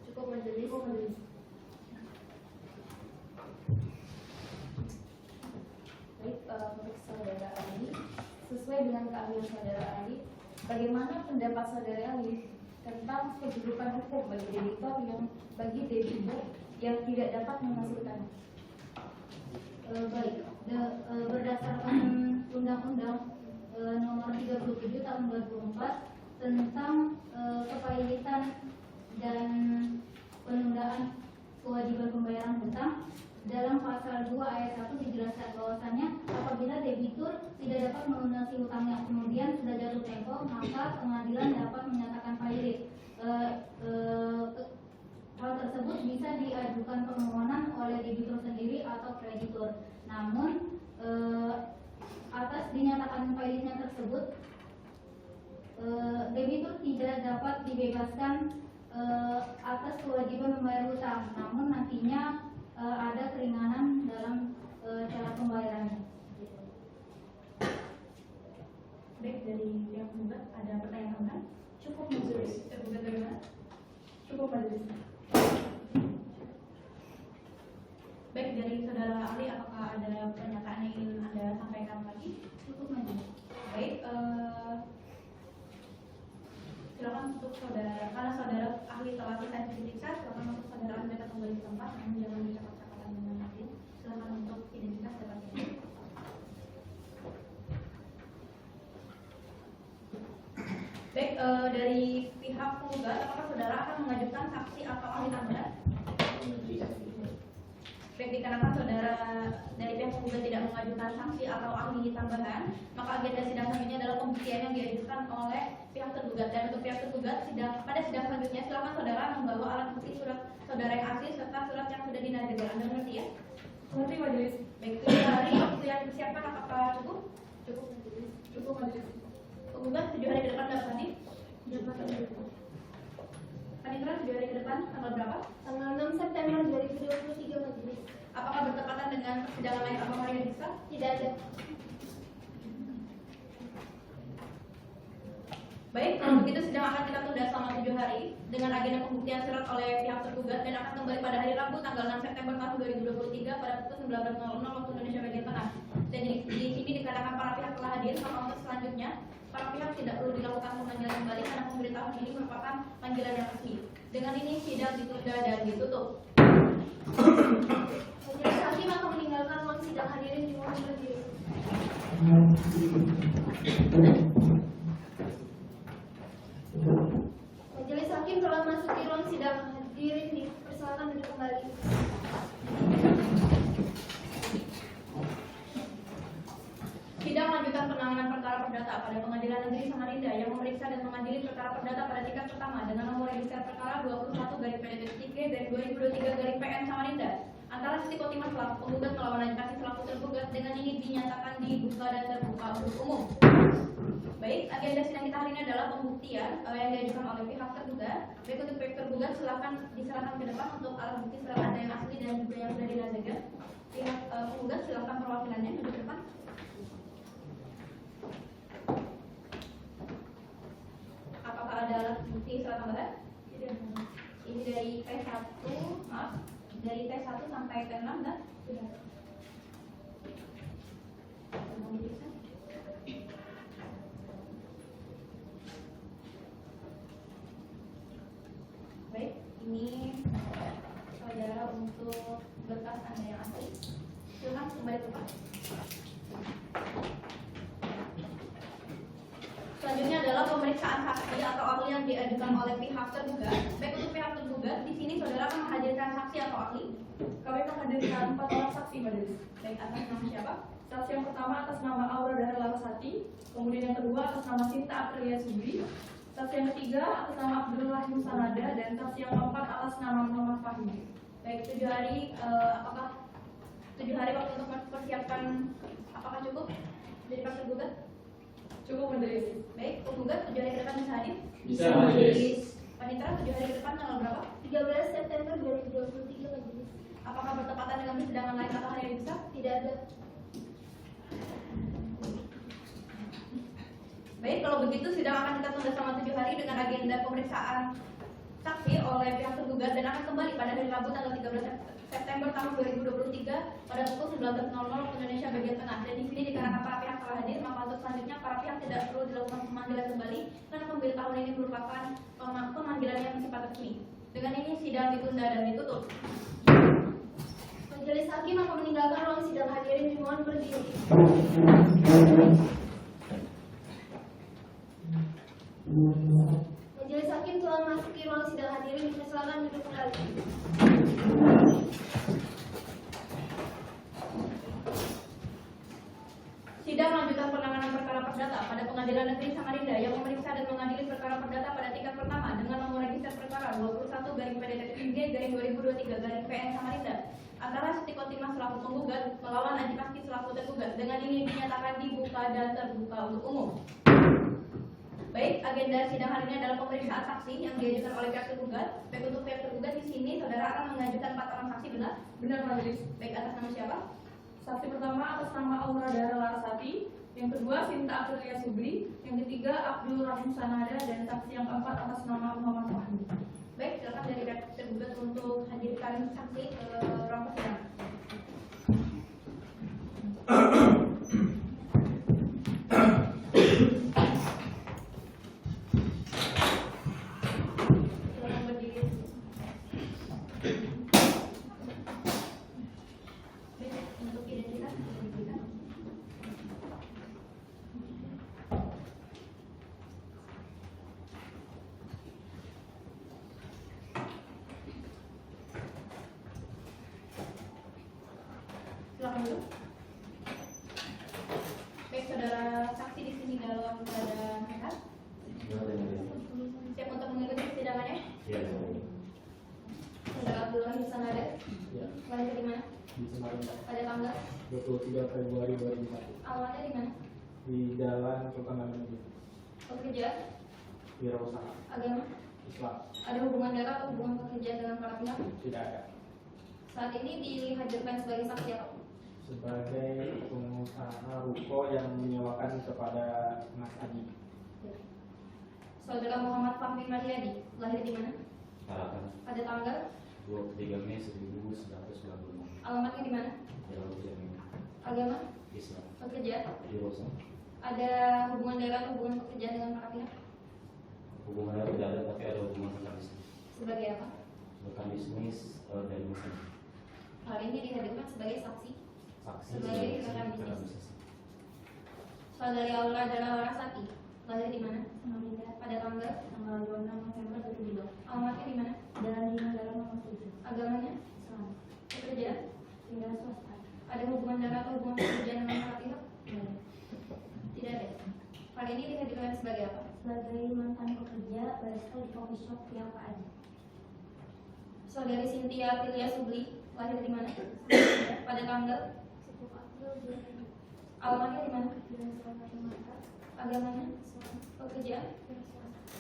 Cukup majelis. Baik, untuk saudara ahli, sesuai dengan keahlian saudara ahli, bagaimana pendapat saudara ahli tentang kedudukan hukum bagi debitur yang tidak dapat menghasilkan? Baik, berdasarkan Undang-Undang Nomor 37 Tahun 2004 tentang kepailitan dan penundaan kewajiban pembayaran hutang, dalam pasal 2 ayat 1 dijelaskan bahwasannya apabila debitur tidak dapat melunasi hutangnya kemudian sudah jatuh tempo, maka pengadilan dapat menyatakan pailit. Hal tersebut bisa diajukan permohonan oleh debitur sendiri atau kreditur. Namun atas dinyatakan pailitnya tersebut, debitur tidak dapat dibebaskan atas kewajiban membayar hutang. Namun nantinya ada keringanan dalam cara pembayarannya. Baik, dari pihak penggugat ada pertanyaan tambahan? Cukup majelis. Tergugat bagaimana? Cukup majelis. Baik, dari saudara ahli, apakah ada pernyataan yang ingin Anda sampaikan lagi? Cukup majelis. Baik, silakan untuk saudara, karena saudara ahli telah kita diperiksa, silakan untuk saudara ahli dapat kembali ke tempat, namun jangan dicakap-cakapan dengan hakim. Silakan untuk identitas dapat kembali. Baik, dari pihak penggugat, apakah saudara akan mengajukan saksi atau ahli tambahan? Baik, dikarenakan saudara dari pihak penggugat tidak mengajukan saksi atau ahli tambahan, maka agenda sidang selanjutnya adalah pembuktian yang diajukan oleh pihak tergugat. Dan untuk pihak tergugat, pada sidang selanjutnya silakan saudara membawa alat bukti surat saudara yang asli serta surat yang sudah dinadegel. Anda mengerti ya? Mengerti majelis. Baik, 7 hari waktu yang dipersiapkan apakah cukup? Cukup majelis. Cukup majelis. Penggugat 7 hari ke depan dapat tadi? Panitra 7 hari ke depan tanggal berapa? Tanggal 6 September 2023 majelis. Apakah bertepatan dengan persidangan lain atau hari yang bisa? Tidak ada. Baik, kalau begitu sidang akan kita tunda selama 7 hari dengan agenda pembuktian surat oleh pihak tergugat dan akan kembali pada hari Rabu tanggal 6 September tahun 2023 pada pukul 19.00 waktu Indonesia bagian tengah. Dan di sini dikarenakan para pihak telah hadir, maka untuk selanjutnya para pihak tidak perlu dilakukan pemanggilan kembali karena pemberitahuan ini merupakan panggilan yang resmi. Dengan ini sidang ditunda dan ditutup. Majelis hakim akan meninggalkan ruang sidang, hadirin dimohon berdiri. Majelis hakim telah memasuki ruang sidang, hadirin dipersilakan duduk kembali. perdata pada Pengadilan Negeri Samarinda yang memeriksa dan mengadili perkara perdata pada tingkat pertama dengan nomor register perkara 21/PDT3/2023/PN Samarinda antara Siti Kotimah selaku penggugat melawan Najib Kasih selaku tergugat, dengan ini dinyatakan dibuka dan terbuka untuk umum. Baik, agenda sidang kita hari ini adalah pembuktian yang diajukan oleh pihak tergugat. Baik, untuk pihak tergugat silakan diserahkan ke depan untuk alat bukti serta ada yang asli dan juga yang sudah dinazarkan. Pihak penggugat silakan perwakilannya duduk ke depan. Apakah ada alat bukti serta tambahan? Ini dari T1, maaf, dari T1 sampai T6 dan sudah. Baik, ini saudara untuk berkas Anda yang asli. Silakan kembali ke Pak. Selanjutnya adalah pemeriksaan saksi atau ahli yang diajukan oleh pihak tergugat. Baik, untuk pihak tergugat, di sini saudara akan menghadirkan saksi atau ahli. Kami menghadirkan 4 orang saksi, Majelis. Baik, atas nama siapa? Saksi yang pertama atas nama Aura Dara Larasati, kemudian yang kedua atas nama Sinta Aprilia Subri, saksi yang ketiga atas nama Abdul Rahim Sanada, dan saksi yang keempat atas nama Muhammad Fahmi. Baik, 7 hari, apakah 7 hari waktu untuk mempersiapkan, apakah cukup dari pihak tergugat? Cukup, Majelis. Baik, penggugat 7 hari ke depan bisa hadir? Bisa, Majelis. Panitera 7 hari ke depan tanggal berapa? 13 September 2023 Majelis. Apakah bertepatan dengan persidangan lain atau hari yang bisa? Tidak ada. Baik, kalau begitu sidang akan kita tunda selama 7 hari dengan agenda pemeriksaan saksi oleh pihak tergugat dan akan kembali pada hari Rabu tanggal 13 September tahun 2023 pada pukul 19.00 waktu Indonesia bagian tengah. Dan di sini dikarenakan para pihak telah hadir, maka untuk selanjutnya para pihak tidak perlu dilakukan pemanggilan kembali karena pemberitahuan ini merupakan pemanggilan yang bersifat resmi. Dengan ini sidang ditunda dan ditutup. Majelis Hakim akan meninggalkan ruang sidang, hadirin dimohon berdiri. Majelis Hakim telah memasuki ruang sidang, hadirin dipersilakan duduk kembali. Sidang lanjutan penanganan perkara perdata pada Pengadilan Negeri Samarinda yang memeriksa dan mengadili perkara perdata pada tingkat pertama dengan nomor register perkara 21/PDT3/2023/PN Samarinda antara Siti Kotimah selaku penggugat melawan Najib Kasih selaku tergugat, dengan ini dinyatakan dibuka dan terbuka untuk umum. Baik, agenda sidang hari ini adalah pemeriksaan saksi yang diajukan oleh pihak tergugat. Baik, untuk pihak tergugat di sini saudara akan mengajukan 4 orang saksi, benar? Benar, Majelis. Baik, atas nama siapa? Saksi pertama atas nama Aura Dara Larasati, yang kedua Sinta Aprilia Subri, yang ketiga Abdul Rahim Sanada, dan saksi yang keempat atas nama Muhammad Fahmi. Baik, silakan dari pihak tergugat untuk hadirkan saksi ke ruang persidangan. Silakan berdiri. Baik, untuk identitas. Silakan dulu. Baik, saudara saksi di sini dalam keadaan sehat. Siap untuk mengikuti persidangannya? Saudara Abdul Rahim Sanada, lahir di mana? Di Samarinda, Pada tanggal? 23 Februari 2004, Alamatnya di mana? di Jalan Sultan Hamengkubuwono, Pekerjaan? wirausaha Agama? Islam. Ada hubungan darah atau hubungan pekerjaan dengan para pihak? Tidak ada. Saat ini dihadirkan sebagai saksi apa? Sebagai pengusaha ruko yang menyewakan kepada Mas Adi, Saudara Muhammad Fahmi Mariadi, lahir di mana? Harapan Pada tanggal? 23 Mei 1996. Alamatnya di mana? Jalan Jamin Agama? Islam Pekerjaan? Jurusan Ada hubungan darah atau hubungan pekerjaan dengan para pihak? hubungannya tidak ada, tapi ada hubungan tentang bisnis. Sebagai apa? Bukan bisnis dan bisnis. Hari ini dihadirkan sebagai saksi. Saksi Sebagai rekan bisnis. Saudari Aura Dara Larasati, lahir di mana? Samarinda Pada tanggal? tanggal 26 November 2002. Alamatnya di mana? Jalan di Negara nomor 7. Agamanya? Islam. Pekerjaan? Tinggal swasta. Ada hubungan darah atau hubungan pekerjaan dengan para pihak? Tidak. Tidak ada. Hari Hal ini dihadirkan sebagai apa? Sebagai mantan pekerja barista di coffee shop yang Pak Adi. Saudari Cynthia Pilia Subli lahir di mana? Pada tanggal 10 April 2000. alamatnya di mana? Dengan Sumatera. Agamanya? Pekerjaan?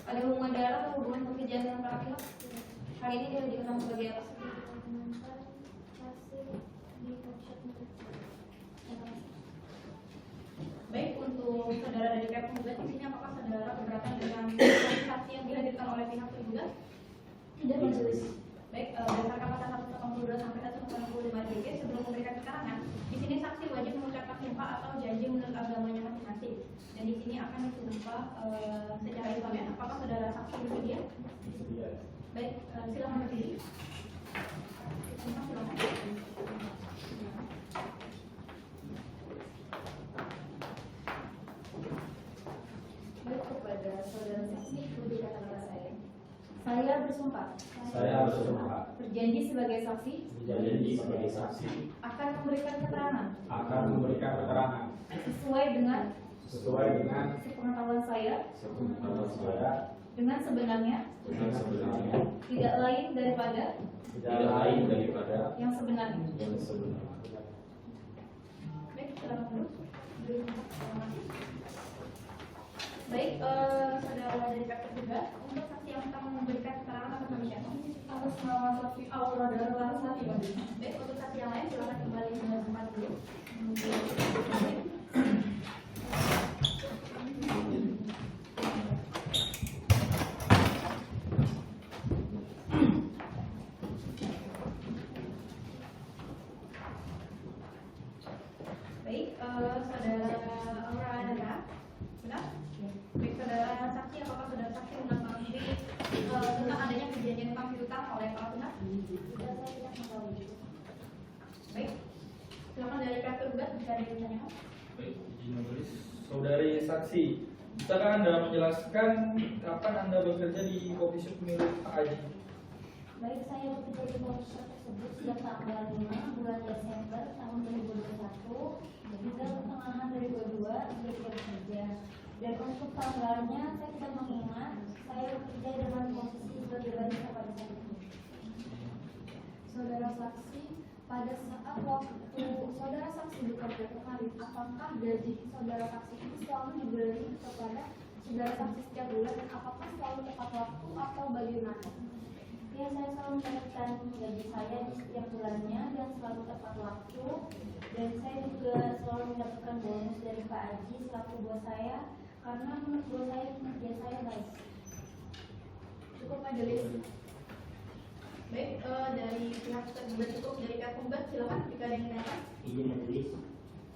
Ada hubungan darah atau hubungan pekerjaan dengan para pihak? Hal ini dihadirkan sebagai apa? Mantan kasir di coffee shop itu. Baik, untuk saudara dari pihak penggugat di sini apakah saudara keberatan dengan saksi yang dihadirkan oleh pihak tergugat? Tidak, majelis. Baik, berdasarkan pasal 182 sampai 185 DG sebelum memberikan keterangan, di sini saksi wajib mengucapkan sumpah atau janji menurut agamanya masing-masing. Dan di sini akan disumpah secara Islam ya. Apakah saudara saksi bersedia? Baik, silakan berdiri. Sumpah silakan. Baik, kepada saudara saksi, beri kata-kata saya. Saya bersumpah. Saya bersumpah. Berjanji sebagai saksi. Berjanji sebagai saksi. Akan memberikan keterangan. Akan memberikan keterangan. Sesuai dengan sepengetahuan saya. Sepengetahuan saya. Dengan sebenarnya. Dengan sebenarnya. Tidak lain daripada. Tidak lain daripada. Yang sebenarnya. Yang sebenarnya. Baik, silakan dulu. Baik, saudara dari pihak tergugat, untuk saksi yang akan memberikan keterangan atas nama siapa? Atas nama saksi Aura dan Larasati. Baik, untuk saksi yang lain silakan kembali ke tempat dulu. Baik, saudara Aura Dana, benar? Baik, saudara saksi, apakah saudara saksi mengetahui tentang adanya perjanjian utang piutang oleh para pihak? Tidak, saya tidak mengetahui. Baik, silakan dari pihak tergugat bisa ditanyakan. Baik, izin majelis. Saudari saksi, bisakah Anda menjelaskan kapan Anda bekerja di coffee shop milik Pak Aji? Baik, saya bekerja di coffee shop tersebut sejak tanggal 5 bulan Desember tahun 2021 hingga pertengahan 2022 saya tidak bekerja. Dan untuk tanggalnya saya tidak mengingat. Saya bekerja dengan posisi sebagai barista pada saat itu. Saudara saksi, pada saat waktu saudara saksi bekerja kemarin, apakah gaji saudara saksi ini selalu diberi kepada saudara saksi setiap bulan dan apakah selalu tepat waktu atau bagaimana? Ya, saya selalu mendapatkan gaji saya di setiap bulannya dan selalu tepat waktu, dan saya juga selalu mendapatkan bonus dari Pak Aji selaku bos saya karena menurut bos saya kerja saya baik. Cukup majelis. Baik, dari pihak tergugat cukup, dari pihak penggugat silakan jika ada yang ditanyakan. Izin majelis,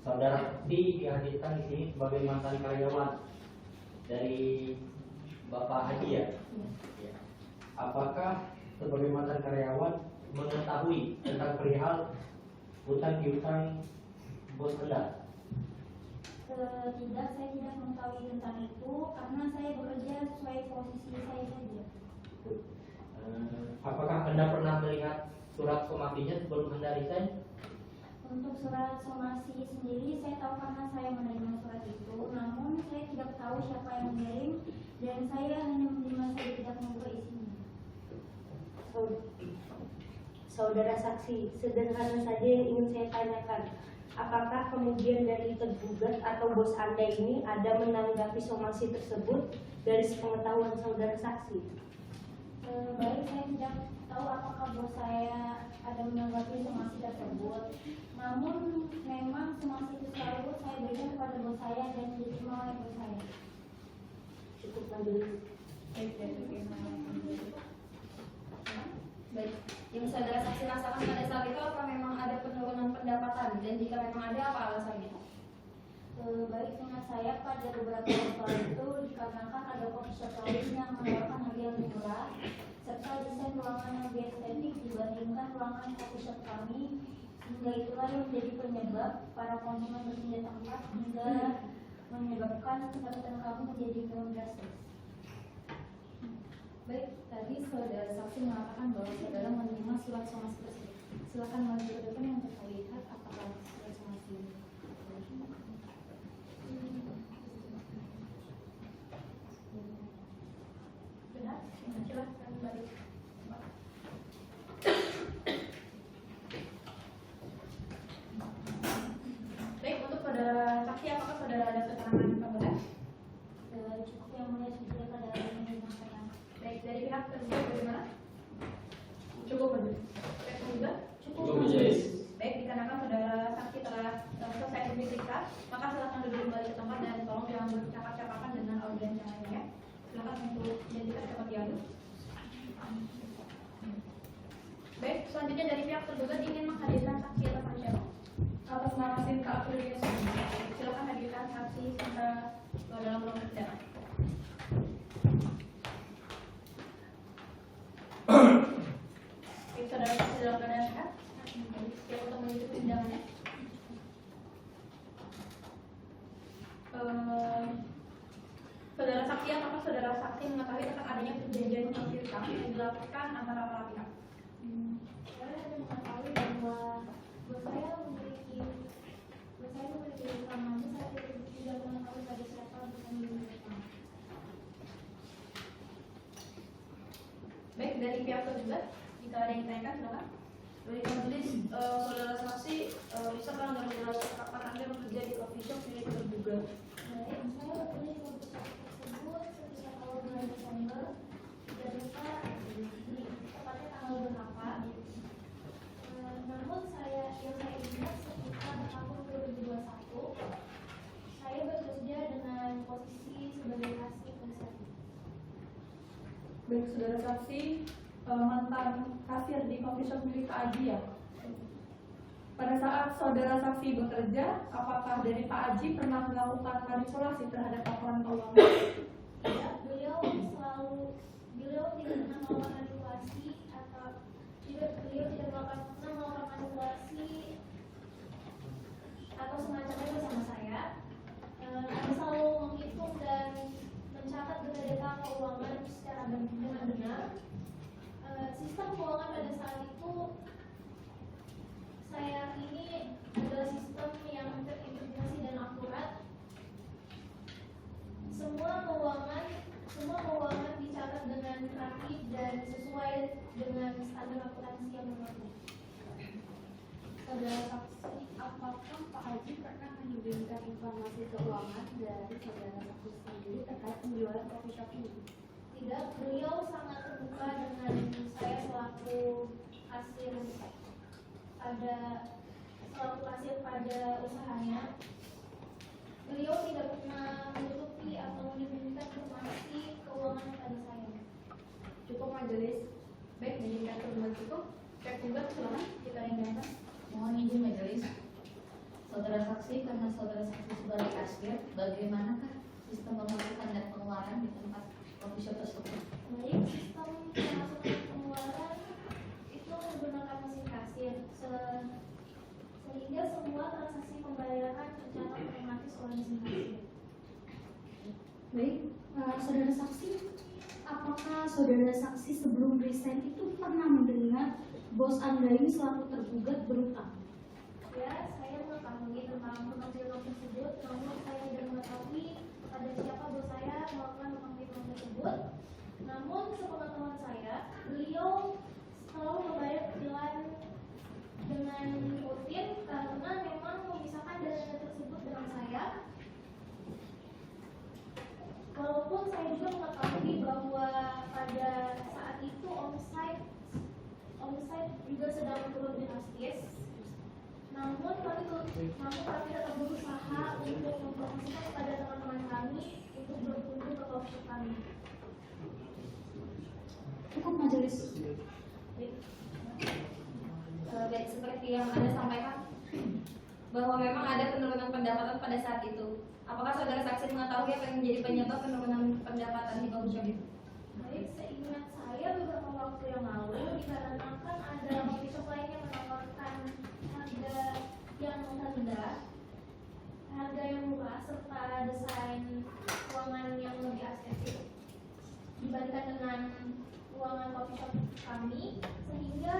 saudara saksi dihadirkan di sini sebagai mantan karyawan dari Bapak Haji ya. Ya. Apakah sebagai mantan karyawan mengetahui tentang perihal hutang piutang bos Anda? Tidak, saya tidak mengetahui tentang itu karena saya bekerja sesuai posisi saya saja. Apakah Anda pernah melihat surat somasinya sebelum Anda resign? Untuk surat somasi sendiri saya tahu karena saya menerima surat itu, namun saya tidak tahu siapa yang mengirim dan saya hanya menerima saja, tidak membuka isinya. Saudara saksi, sederhana saja yang ingin saya tanyakan. Apakah kemudian dari tergugat atau bos Anda ini ada menanggapi somasi tersebut dari sepengetahuan saudara saksi? Baik, saya tidak tahu apakah bos saya ada menanggapi somasi tersebut. Namun memang somasi itu selalu saya berikan kepada bos saya dan diterima oleh bos saya. Cukup majelis. Baik, yang saudara saksi rasakan pada saat itu apa memang ada penurunan pendapatan dan jika memang ada apa alasannya? Baik, ingat saya pada beberapa waktu itu dikarenakan ada coffee shop lain yang menawarkan harga yang murah serta desain ruangan yang lebih estetik dibandingkan ruangan coffee shop kami, hingga itulah yang menjadi penyebab para konsumen berpindah tempat hingga menyebabkan pendapatan kami menjadi turun drastis. Baik, tadi saudara saksi mengatakan bahwa saudara menerima surat somasi tersebut. Silakan maju ke depan yang terlihat apakah surat somasi ini. Silahkan balik. Baik, untuk saudara saksi, apakah saudara ada keterangan tambahan? Cukup yang mulia sudah pada menyampaikan. Baik, dari pihak tergugat bagaimana? Cukup benar. Pihak tergugat? Cukup, Majelis. Baik, dikarenakan saudara saksi telah selesai diperiksa, maka silakan duduk kembali ke tempat dan tolong jangan bercakap-cakapan dengan audiens yang lainnya. Silakan untuk identitas dapat diambil. Baik, selanjutnya dari pihak tergugat ingin menghadirkan saksi atas nama siapa? Atas nama Sinta Aprilia. Silakan hadirkan saksi Sinta dalam ruang persidangan. Baik, saudara saksi dalam keadaan sehat. Siap untuk mengikuti persidangannya. Saudara saksi, apakah saudara saksi mengetahui tentang adanya perjanjian hutang piutang yang dilakukan antara para pihak? Saya hanya mengetahui bahwa bos saya memiliki hutang, namun saya tidak mengetahui pada siapa bukan hutang. Baik, dari pihak tergugat, jika ada yang ditanyakan silakan. Baik, majelis, saudara saksi, bisakah Anda menjelaskan kapan Anda bekerja di coffee shop milik terduga? Baik, saya bekerja di coffee shop tersebut sejak awal bulan Desember, tidak lupa tepatnya tanggal berapa. Namun yang saya ingat sekitar tahun 2021, saya bekerja dengan posisi sebagai kasir pada saat itu. Baik, saudara saksi, mantan kasir di coffee shop milik Pak Aji ya. Pada saat saudara saksi bekerja, apakah dari Pak Aji pernah melakukan manipulasi terhadap laporan keuangan? Ya, beliau tidak pernah melakukan manipulasi beliau tidak pernah melakukan manipulasi atau semacamnya bersama saya. Kami selalu menghitung dan mencatat data-data keuangan secara benar-benar. Sistem keuangan pada saat itu saya yakini adalah sistem yang terintegrasi dan akurat. Semua keuangan dicatat dengan rapi dan sesuai dengan standar akuntansi yang berlaku. Saudara saksi, apakah Pak Haji pernah memberikan informasi keuangan dari saudara saksi sendiri terkait penjualan coffee shop ini? Tidak, beliau sangat terbuka dengan saya selaku kasir pada usahanya. Beliau tidak pernah menutupi atau menyembunyikan informasi keuangan kepada saya. Cukup majelis. Baik, dari pihak tergugat cukup. Pihak tergugat silakan jika ada yang ditanyakan. Mohon izin majelis, saudara saksi, karena saudara saksi sebagai kasir, bagaimanakah sistem pemasukan dan pengeluaran di tempat coffee shop tersebut? Baik, sistem pemasukan dan pengeluaran itu menggunakan mesin kasir sehingga semua transaksi pembayaran tercatat otomatis oleh mesin kasir. Baik, saudara saksi, apakah saudara saksi sebelum resign itu pernah mendengar bos Anda ini selaku tergugat berutang? Ya, saya mengetahui tentang hutang piutang tersebut, namun saya tidak mengetahui pada siapa bos saya melakukan hutang piutang tersebut. Namun sepengetahuan saya, beliau selalu membayar cicilan dengan rutin karena memang memisahkan dana tersebut dengan saya. Walaupun saya juga mengetahui bahwa pada saat itu omset juga sedang turun drastis. Namun kami tetap berusaha untuk mempromosikan kepada teman-teman kami untuk berkunjung ke coffee shop kami. Cukup majelis. Baik, seperti yang Anda sampaikan bahwa memang ada penurunan pendapatan pada saat itu. Apakah saudara saksi mengetahui apa yang menjadi penyebab penurunan pendapatan di coffee shop itu? Baik, seingat saya beberapa waktu yang lalu dikarenakan ada coffee shop lain yang menawarkan harga yang rendah, harga yang murah serta desain ruangan yang lebih estetik dibandingkan dengan ruangan coffee shop kami, sehingga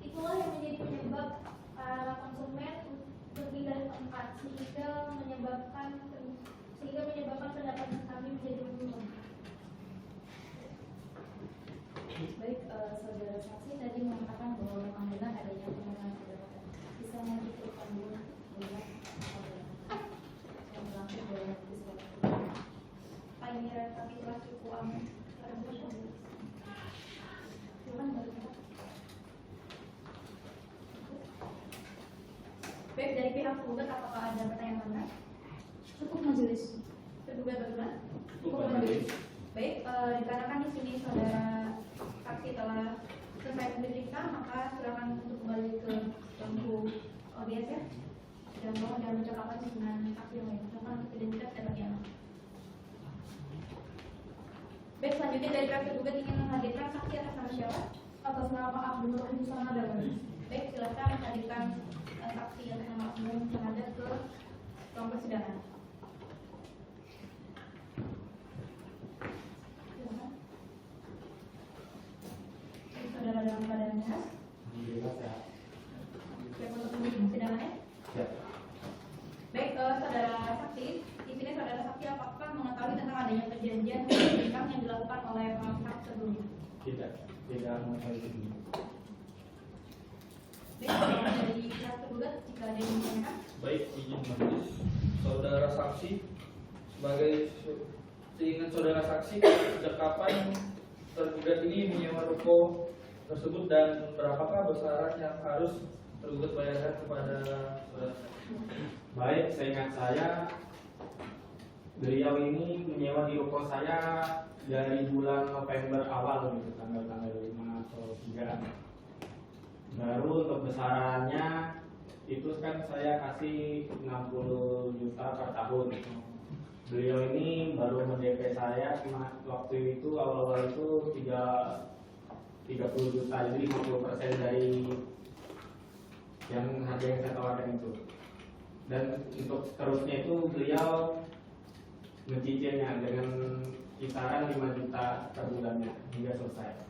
itulah yang menjadi penyebab para konsumen berpindah tempat sehingga menyebabkan pendapatan kami menjadi menurun. rekapitulasi keuangan. Baik, dari pihak tergugat apakah ada pertanyaan tambahan? Cukup majelis. Tergugat bagaimana? Cukup majelis. Baik, dikarenakan di sini saudara saksi telah selesai diperiksa, maka silakan untuk kembali ke bangku audiens ya. Dan mohon jangan bercakapan dengan saksi yang lain. Silakan untuk identitas dapat diamankan. Baik, selanjutnya dari pihak tergugat ingin menghadirkan saksi atas nama siapa? Atas nama Abdul Rahim Sanada. Baik, silakan menghadirkan saksi atas nama Abdul Sanada ke ruang persidangan. Silakan. Saudara dalam keadaan sehat? Alhamdulillah sehat. Siap untuk mengikuti persidangannya? Siap. Baik, saudara saksi, di sini saudara saksi apakah mengetahui tentang adanya perjanjian hutang yang dilakukan oleh pihak sebelumnya? Tidak mengetahui ini. Baik, dari pihak tergugat jika ada yang ditanyakan. Baik, izin majelis. Saudara saksi, sebagai seingat saudara saksi, sejak kapan tergugat ini menyewa ruko tersebut dan berapakah besaran yang harus tergugat bayarkan kepada saudara saksi? Baik, seingat saya beliau ini menyewa di ruko saya dari bulan November awal gitu, tanggal 5 atau 3. Baru untuk besarannya itu kan saya kasih 60 juta per tahun. Beliau ini baru mendp saya waktu itu awal-awal itu 30 juta, jadi 50% dari yang harga yang saya tawarkan itu. Dan untuk seterusnya itu beliau mencicilnya dengan kisaran 5 juta per bulannya hingga selesai.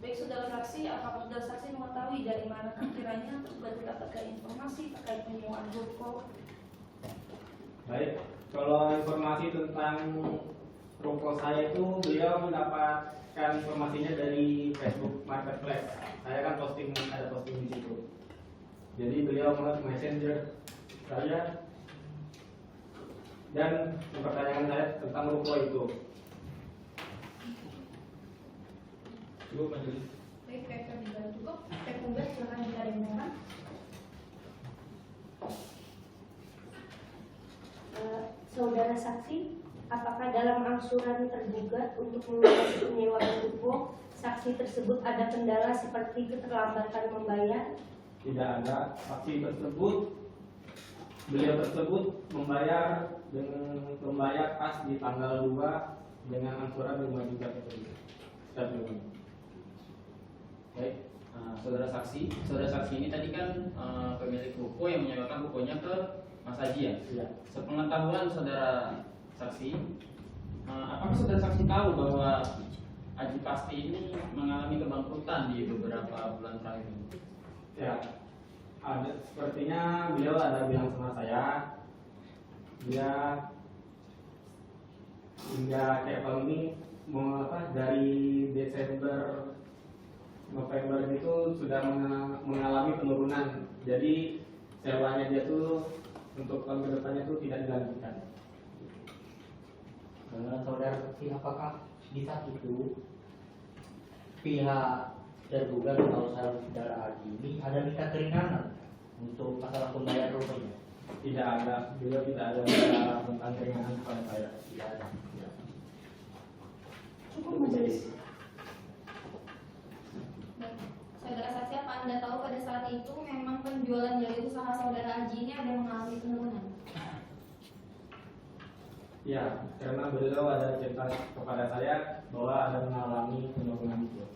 Baik, saudara saksi, apakah saudara saksi mengetahui dari mana kiranya tergugat mendapatkan informasi terkait penyewaan ruko? Baik, kalau informasi tentang ruko saya itu beliau mendapatkan informasinya dari Facebook Marketplace. Saya kan ada posting di situ. Jadi beliau melihat messenger saya dan mempertanyakan saya tentang ruko itu. Cukup majelis. Baik, tergugat cukup. Tergugat silakan jika ada yang menanyakan. Saudara saksi, apakah dalam angsuran tergugat untuk melunasi penyewaan ruko, saksi tersebut ada kendala seperti keterlambatan membayar? Tidak ada. Saksi tersebut, beliau tersebut membayar pas di tanggal 2 dengan angsuran 5 juta setiap bulan. Baik, saudara saksi ini tadi kan pemilik ruko yang menyewakan rukonya ke Mas Haji ya? Iya. Sepengetahuan saudara saksi, apakah saudara saksi tahu bahwa Haji Pasti ini mengalami kebangkrutan di beberapa bulan terakhir ini? Ya, sepertinya beliau ada bilang sama saya, dia hingga kayak tahun ini dari Desember November itu sudah mengalami penurunan. Jadi sewanya dia tuh untuk tahun kedepannya itu tidak dilanjutkan. Saudara saksi, apakah di saat itu pihak tergugat atau saudara Haji ini ada minta keringanan untuk masalah pembayaran rukonya? Tidak ada, beliau tidak ada minta tentang keringanan kepada saya. Tidak ada. Cukup majelis. Saudara saksi, apa Anda tahu pada saat itu memang penjualan dari usaha saudara Haji ini ada mengalami penurunan? Ya, karena beliau ada cerita kepada saya bahwa ada mengalami penurunan itu.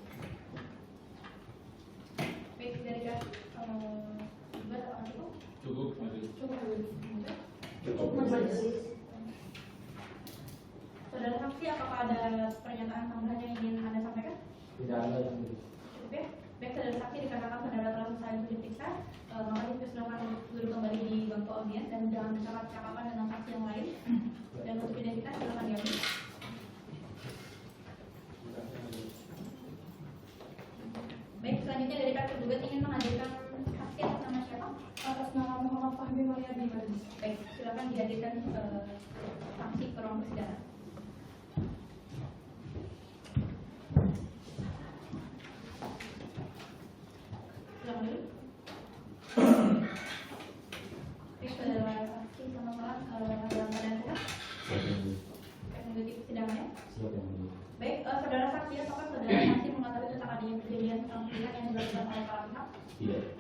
Baik, dari pihak tergugat apakah cukup? Cukup majelis. Cukup majelis. Saudara saksi, apakah ada pernyataan tambahan yang ingin Anda sampaikan? Tidak ada yang Cukup ya. Baik, saudara saksi, dikarenakan saudara telah selesai untuk diperiksa, maka dipersilakan duduk kembali di bangku audiens dan jangan bercakap-cakapan dengan saksi yang lain. Dan untuk identitas silakan diambil. Baik, selanjutnya dari pihak tergugat ingin menghadirkan saksi atas nama siapa? Atas nama Muhammad Fahmi Mariadi. Baik, silakan dihadirkan saksi ke ruang persidangan. Siap yang mulia. Baik, saudara saksi, apakah saudara saksi mengetahui tentang adanya perjanjian tentang pihak yang dilakukan oleh para pihak? Tidak.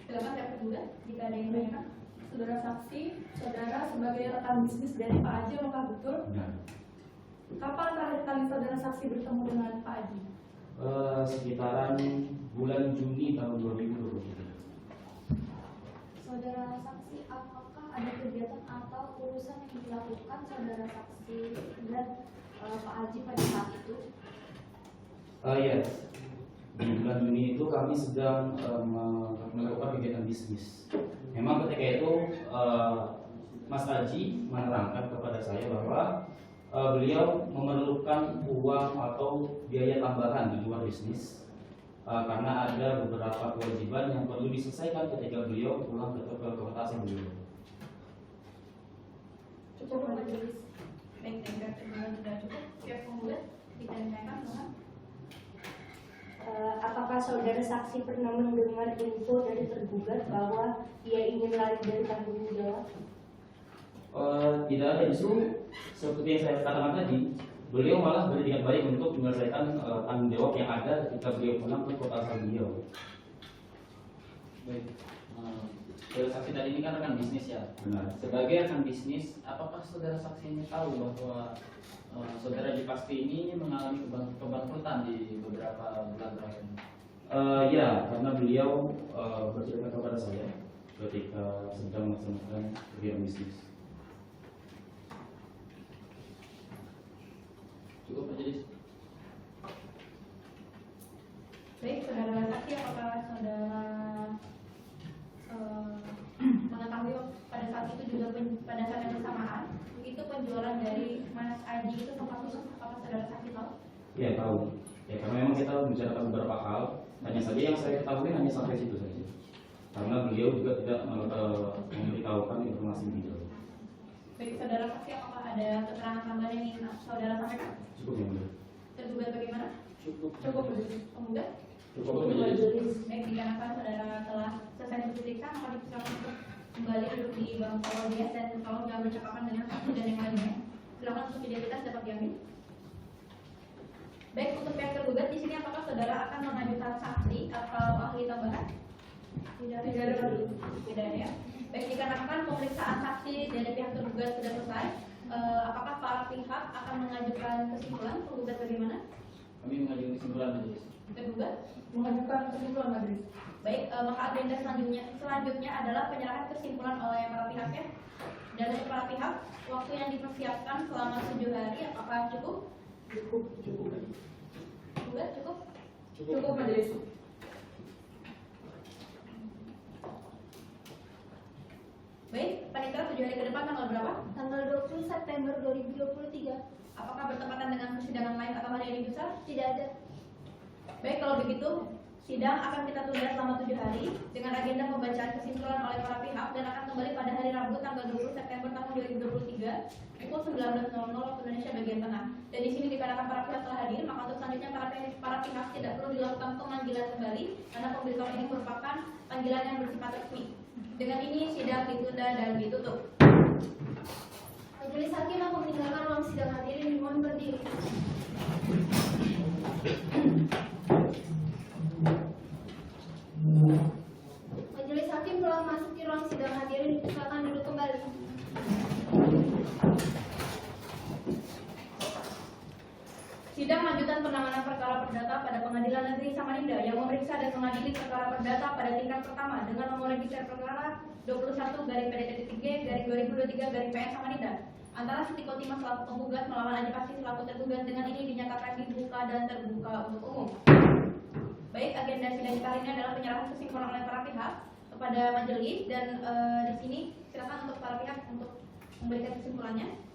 Silakan saya tergugat jika ada yang bertanya. Saudara saksi, saudara sebagai rekan bisnis dari Pak Aji, apakah betul? Benar. Kapan terakhir kali saudara saksi bertemu dengan Pak Aji? Sekitaran bulan Juni tahun 2023. Saudara saksi, apakah ada kegiatan atau urusan yang dilakukan saudara saksi dan Pak Haji pada saat itu? Iya. Di bulan Juni itu kami sedang melakukan kegiatan bisnis. Memang ketika itu Mas Haji menerangkan kepada saya bahwa beliau memerlukan uang atau biaya tambahan di luar bisnis karena ada beberapa kewajiban yang perlu diselesaikan ketika beliau pulang ke kota asal beliau. Cukup majelis. Baik, dan sudah cukup. Siap penggugat ditanyakan dengan apakah saudara saksi pernah mendengar info dari tergugat bahwa ia ingin lari dari tanggung jawab? Tidak ada, justru seperti yang saya katakan tadi, beliau malah berniat baik untuk menyelesaikan tanggung jawab yang ada ketika beliau pulang ke kota asal beliau. Baik, saudara saksi tadi ini kan rekan bisnis ya. Benar. Sebagai rekan bisnis, apakah saudara saksi ini tahu bahwa saudara Jipasti ini mengalami kebangkrutan di beberapa bulan terakhir? Ya, karena beliau bercerita kepada saya ketika sedang melaksanakan kegiatan bisnis. Cukup majelis. baik, saudara saksi, apakah saudara mengetahui pada saat itu juga pada saat yang bersamaan itu penjualan dari Mas Aji itu sempat tutup? Apakah saudara saksi tahu? Iya tahu. Ya karena memang kita membicarakan beberapa hal. Hanya saja yang saya ketahui hanya sampai situ saja. Karena beliau juga tidak memberitahukan informasi lebih jauh. Baik, saudara saksi, apakah ada keterangan tambahan yang ingin saudara sampaikan? Cukup yang mulia. Tergugat bagaimana? Cukup. Cukup penggugat? Cukup majelis. Baik, dikarenakan saudara telah selesai diperiksa, maka dipersilakan untuk kembali duduk di bangku audiens dan kalau sudah bercakapan dengan saksi dan yang lainnya, silakan untuk identitas dapat diambil. Baik, untuk pihak tergugat di sini apakah saudara akan mengajukan saksi atau ahli tambahan? Tidak ada ya. Baik, dikarenakan pemeriksaan saksi dari pihak tergugat sudah selesai, apakah para pihak akan mengajukan kesimpulan? Tergugat bagaimana? Kami mengajukan kesimpulan majelis. Tergugat mengajukan kesimpulan majelis. Baik, maka agenda selanjutnya adalah penyerahan kesimpulan oleh para pihak ya. Dan untuk para pihak, waktu yang dipersiapkan selama 7 hari, apakah cukup? Cukup. Tergugat cukup? Cukup majelis. Baik, panitia 7 hari ke depan tanggal berapa? Tanggal 20 September 2023. Apakah bertepatan dengan persidangan lain atau hari ini besar? Tidak ada. Baik, kalau begitu sidang akan kita tunda selama 7 hari dengan agenda pembacaan kesimpulan oleh para pihak dan akan kembali pada hari Rabu tanggal 20 September tahun 2023 pukul 19.00 waktu Indonesia bagian tengah. Dan di sini dikarenakan para pihak telah hadir, maka untuk selanjutnya para pihak tidak perlu dilakukan pemanggilan kembali karena pemberitahuan ini merupakan panggilan yang bersifat resmi. Dengan ini sidang ditunda dan ditutup. Majelis hakim akan meninggalkan ruang sidang, hadirin dimohon berdiri. Majelis hakim telah memasuki ruang sidang, hadirin silakan duduk kembali. Sidang lanjutan penanganan perkara perdata pada Pengadilan Negeri Samarinda yang memeriksa dan mengadili perkara perdata pada tingkat pertama dengan nomor register perkara 21/PDT3/2023/PN Samarinda antara Siti Kotimah selaku penggugat melawan Haji Pasti selaku tergugat. Dengan ini dinyatakan dibuka dan terbuka untuk umum. Baik, agenda sidang kali ini adalah penyerahan kesimpulan oleh para pihak kepada majelis dan di sini silakan untuk para pihak untuk memberikan kesimpulannya.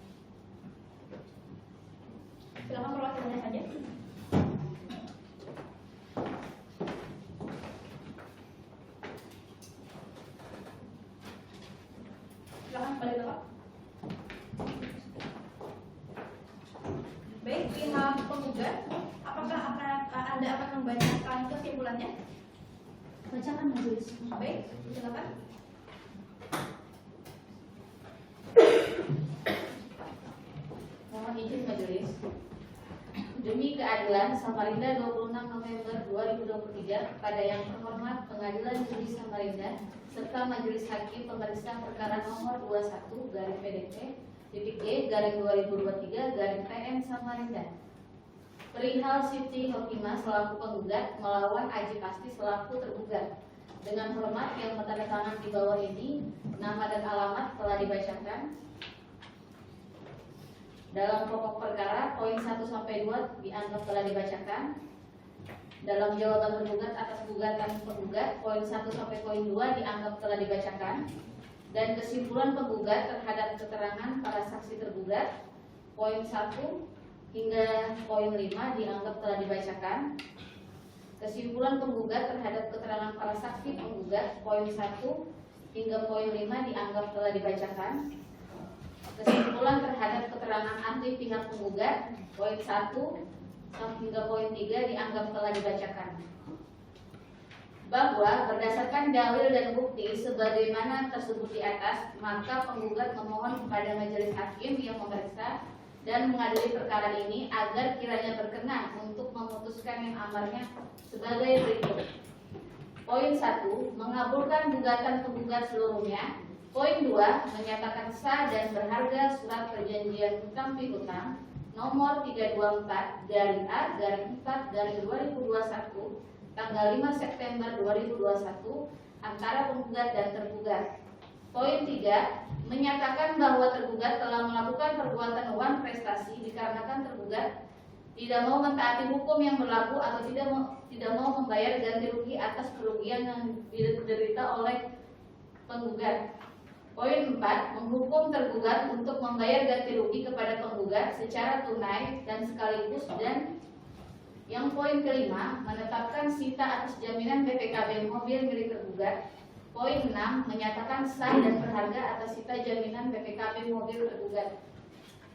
Silakan perwakilannya saja. Silakan kembali Bapak. Baik, pihak penggugat, apakah Anda akan membacakan kesimpulannya? Bacakan majelis. Baik, silakan. Keadilan Samarinda 26 November 2023 kepada yang terhormat Pengadilan Negeri Samarinda serta Majelis Hakim Pemeriksa Perkara Nomor 21 garing PDP titik E garing 2023 garing PM Samarinda perihal Siti Hokimah selaku penggugat melawan Aji Pasti selaku tergugat. Dengan hormat yang bertanda di bawah ini, nama dan alamat telah dibacakan. Dalam pokok perkara, poin 1 sampai 2 dianggap telah dibacakan. Dalam jawaban tergugat atas gugatan penggugat, poin 1 sampai poin 2 dianggap telah dibacakan. Dan kesimpulan penggugat terhadap keterangan para saksi tergugat, poin 1 hingga poin 5 dianggap telah dibacakan. Kesimpulan penggugat terhadap keterangan para saksi penggugat, poin 1 hingga poin 5 dianggap telah dibacakan. Kesimpulan terhadap keterangan ahli pihak penggugat, poin 1 hingga poin 3 dianggap telah dibacakan. Bahwa berdasarkan dalil dan bukti sebagaimana tersebut di atas, maka penggugat memohon kepada majelis hakim yang memeriksa dan mengadili perkara ini agar kiranya berkenan untuk memutuskan yang amarnya sebagai berikut. Poin 1, mengabulkan gugatan penggugat seluruhnya. Poin 2, menyatakan sah dan berharga surat perjanjian hutang piutang nomor 324 garing A garing 4 garing 2021 tanggal 5 September 2021 antara penggugat dan tergugat. Poin 3, menyatakan bahwa tergugat telah melakukan perbuatan wan prestasi dikarenakan tergugat tidak mau mentaati hukum yang berlaku atau tidak mau membayar ganti rugi atas kerugian yang diderita oleh penggugat. Poin 4, menghukum tergugat untuk membayar ganti rugi kepada penggugat secara tunai dan sekaligus. Dan yang poin kelima, menetapkan sita atas jaminan BPKB mobil milik tergugat. Poin 6, menyatakan sah dan berharga atas sita jaminan BPKB mobil tergugat.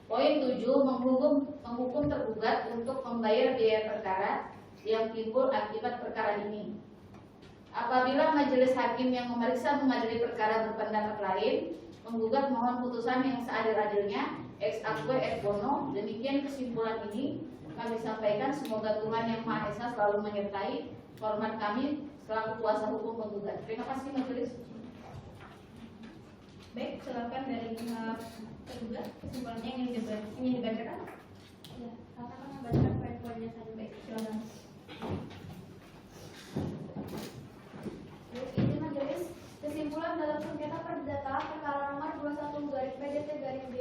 Poin 7, menghukum tergugat untuk membayar biaya perkara yang timbul akibat perkara ini. Apabila majelis hakim yang memeriksa mengadili perkara berpendapat lain, penggugat mohon putusan yang seadil-adilnya, ex aque et bono. Demikian kesimpulan ini kami sampaikan. Semoga Tuhan Yang Maha Esa selalu menyertai. Hormat kami selaku kuasa hukum penggugat. Terima kasih majelis. Baik, silakan dari pihak tergugat kesimpulannya ingin dibacakan. Ya, silakan membacakan poin-poinnya saja. Baik, silakan. Ini majelis, kesimpulan dalam sengketa perdata perkara nomor 21 garing PDT garing D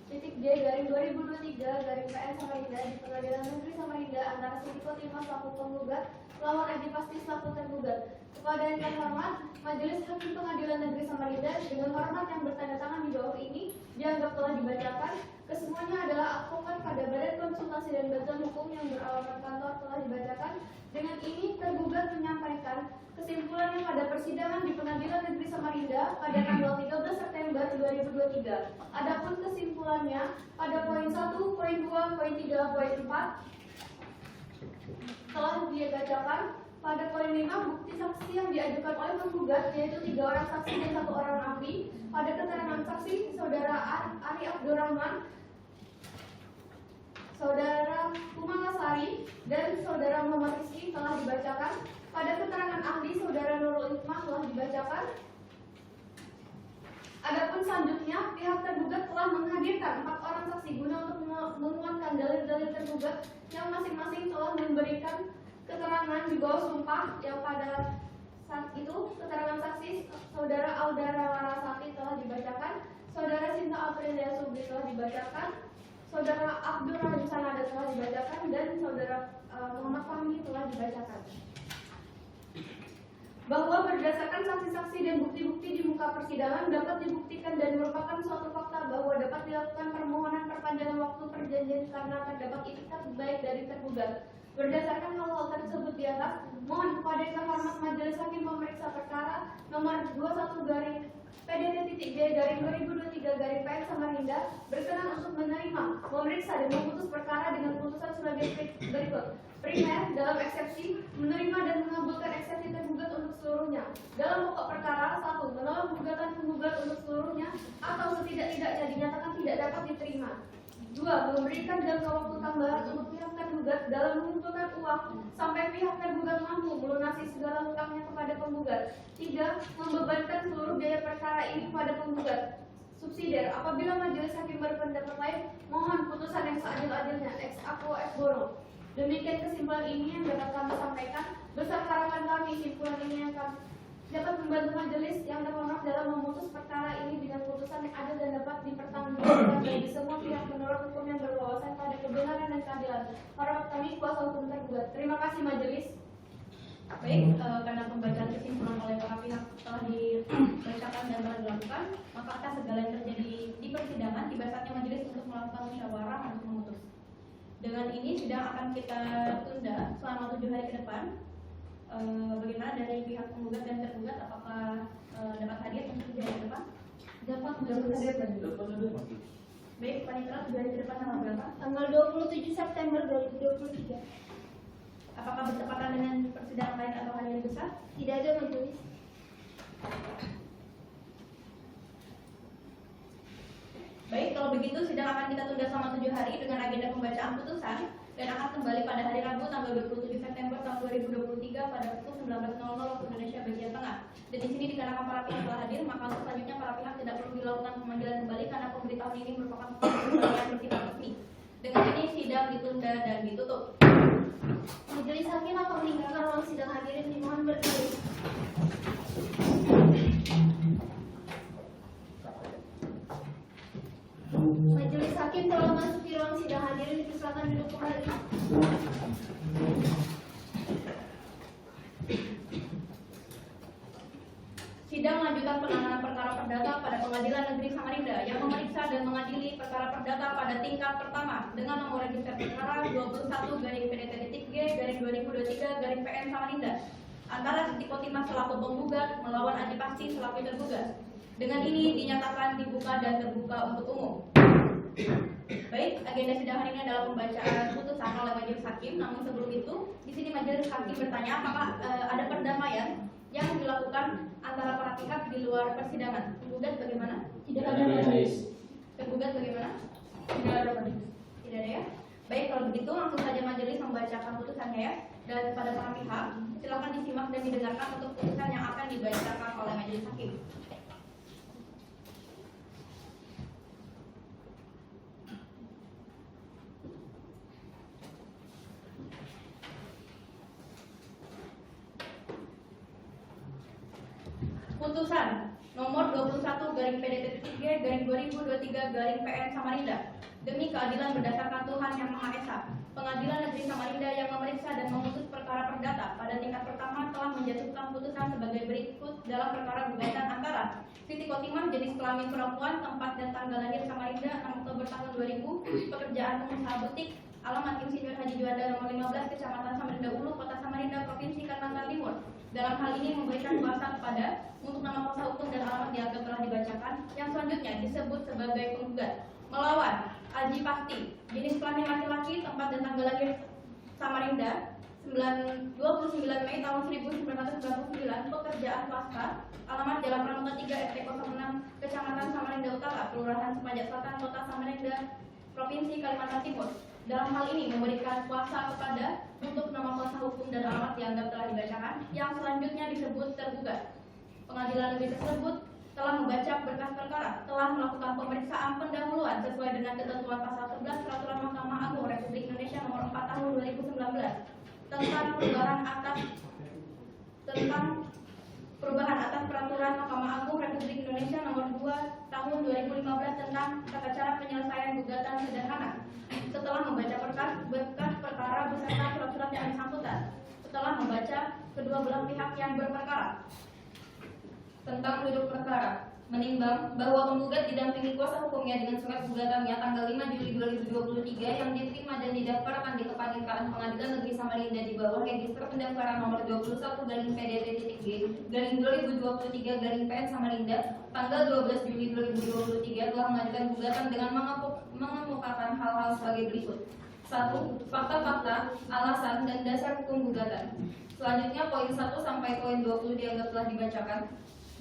titik J garing 2023 garing PN Samarinda di Pengadilan Negeri Samarinda antara Siti Khotimah selaku penggugat lawan Aji Pasti selaku tergugat. Kepada yang terhormat Majelis Hakim Pengadilan Negeri Samarinda, dengan hormat yang bertanda tangan di bawah ini dianggap telah dibacakan. Kesemuanya adalah advokat pada Badan Konsultasi dan Bantuan Hukum yang beralamat kantor telah dibacakan. Dengan ini tergugat menyampaikan kesimpulannya pada persidangan di Pengadilan Negeri Samarinda pada tanggal 13 September 2023. Adapun kesimpulannya pada poin 1, poin 2, poin 3, poin 4 telah dibacakan. Pada poin 5, bukti saksi yang diajukan oleh penggugat yaitu 3 orang saksi dan 1 orang ahli. Pada keterangan saksi, Saudara Ari Abdurrahman, Saudara Kumalasari, dan Saudara Muhammad Rizki telah dibacakan. Pada keterangan ahli, Saudara Nurul Hikmah telah dibacakan. Adapun selanjutnya, pihak tergugat telah menghadirkan 4 orang saksi guna untuk menguatkan dalil-dalil tergugat yang masing-masing telah memberikan keterangan di bawah sumpah. Yang pada saat itu keterangan saksi Saudara Audara Larasati telah dibacakan, Saudara Sinta Aprilia Subli telah dibacakan, Saudara Abdur Rahim Sanada telah dibacakan, dan Saudara Muhammad Fahmi telah dibacakan. Bahwa berdasarkan saksi-saksi dan bukti-bukti di muka persidangan dapat dibuktikan dan merupakan suatu fakta bahwa dapat dilakukan permohonan perpanjangan waktu perjanjian karena terdapat itikat baik dari tergugat. Berdasarkan hal-hal tersebut di atas, mohon kepada yang terhormat Majelis Hakim Pemeriksa Perkara nomor 21 garing PDT.J garing 2023 garing PN Samarinda berkenan untuk menerima, memeriksa dan memutus perkara dengan putusan sebagai berikut. Primer, dalam eksepsi, menerima dan mengabulkan eksepsi tergugat untuk seluruhnya. Dalam pokok perkara, 1. Menolak gugatan penggugat untuk seluruhnya atau setidak-tidaknya dinyatakan tidak dapat diterima. 2. Memberikan jangka waktu tambahan untuk pihak tergugat dalam mengumpulkan uang sampai pihak tergugat mampu melunasi segala hutangnya kepada penggugat. 3. Membebankan seluruh biaya perkara ini kepada penggugat. Subsidiar, apabila majelis hakim berpendapat lain, mohon putusan yang seadil-adilnya ex aequo ex boro. Demikian kesimpulan ini yang dapat kami sampaikan. Besar harapan kami simpulan ini yang dapat membantu majelis yang terhormat dalam memutus perkara ini dengan putusan yang adil dan dapat dipertanggungjawabkan bagi semua pihak menurut hukum yang berwawasan pada kebenaran dan keadilan. Harap kami kuasa hukum tergugat. Terima kasih majelis. Baik, karena pembacaan kesimpulan oleh para pihak telah dibacakan dan telah dilakukan, maka atas segala yang terjadi di persidangan, tiba saatnya majelis untuk melakukan musyawarah untuk memutus. Dengan ini sidang akan kita tunda selama 7 hari ke depan. Bagaimana dari pihak penggugat dan tergugat, apakah dapat hadir untuk 7 hari ke depan? Dapat hadir. Baik, panitera 7 hari ke depan tanggal berapa? Tanggal 27 September 2023. Apakah bertepatan dengan persidangan lain atau hari yang besar? Tidak ada majelis. Baik, kalau begitu sidang akan kita tunda selama 7 hari dengan agenda pembacaan putusan dan akan kembali pada hari Rabu tanggal 27 September tahun 2023 pada pukul 19.00 waktu Indonesia bagian tengah. Dan di sini dikarenakan para pihak telah hadir, maka untuk selanjutnya para pihak tidak perlu dilakukan pemanggilan kembali karena pemberitahuan ini merupakan pemberitahuan bersifat resmi. Dengan ini sidang ditunda dan ditutup. Majelis hakim akan meninggalkan ruang sidang, hadirin dimohon berdiri. Majelis hakim telah memasuki ruang sidang, hadirin dipersilakan duduk kembali. Sidang lanjutan penanganan perkara perdata pada Pengadilan Negeri Samarinda yang memeriksa dan mengadili perkara perdata pada tingkat pertama dengan nomor register perkara 21/PDT-G/2023/PN Samarinda antara Siti Kotimah selaku penggugat melawan Aji Pasti selaku tergugat. Dengan ini dinyatakan dibuka dan terbuka untuk umum. Baik, agenda sidang hari ini adalah pembacaan putusan oleh majelis hakim. Namun sebelum itu, di sini majelis hakim bertanya apakah ada perdamaian yang dilakukan antara para pihak di luar persidangan. Penggugat bagaimana? Tidak ada majelis. Tergugat bagaimana? Tidak ada majelis. Tidak ada ya? Baik, kalau begitu langsung saja majelis membacakan putusannya ya. Dan pada para pihak, silakan disimak dan didengarkan untuk putusan yang akan dibacakan oleh majelis hakim. Putusan nomor 21/PDT-G/2023/PN Samarinda demi keadilan berdasarkan Tuhan Yang Maha Esa. Pengadilan Negeri Samarinda yang memeriksa dan memutus perkara perdata pada tingkat pertama telah menjatuhkan putusan sebagai berikut dalam perkara gugatan antara Siti Kotimah jenis kelamin perempuan, tempat dan tanggal lahir Samarinda 6 Oktober tahun 2000, pekerjaan pengusaha butik, alamat Insinyur Haji Juanda nomor 15, Kecamatan Samarinda Ulu, Kota Samarinda, Provinsi Kalimantan Timur. Dalam hal ini memberikan kuasa kepada untuk nama kuasa hukum dan alamat dianggap telah dibacakan. Yang selanjutnya disebut sebagai penggugat melawan Aji Pasti jenis kelamin laki-laki, tempat dan tanggal lahir Samarinda 29 Mei tahun 1999, pekerjaan swasta, alamat Jalan Pramuka 3 RT 06 Kecamatan Samarinda Utara, Kelurahan Sepanjang Selatan, Kota Samarinda, Provinsi Kalimantan Timur. Dalam hal ini memberikan kuasa kepada untuk nama kuasa hukum dan alamat dianggap telah dibacakan. Yang selanjutnya disebut tergugat. Pengadilan negeri tersebut telah membaca berkas perkara, telah melakukan pemeriksaan pendahuluan sesuai dengan ketentuan pasal 11 Peraturan Mahkamah Agung Republik Indonesia nomor 4 tahun 2019 tentang perubahan atas Peraturan Mahkamah Agung Republik Indonesia nomor 2 tahun 2015 tentang tata cara penyelesaian gugatan sederhana. Setelah membaca berkas perkara beserta surat-surat yang bersangkutan, setelah membaca kedua belah pihak yang berperkara tentang duduk perkara, menimbang bahwa penggugat didampingi kuasa hukumnya dengan surat gugatannya tanggal 5 Juli 2023 yang diterima dan didaftarkan di Kepaniteraan Pengadilan Negeri Samarinda di bawah register pendaftaran nomor 21/PDT-G/2023/PN Samarinda tanggal 12 Juli 2023 telah mengajukan gugatan dengan mengemukakan hal-hal sebagai berikut. 1. Fakta-fakta, alasan, dan dasar hukum gugatan. Selanjutnya poin 1 sampai poin 20 dianggap telah dibacakan.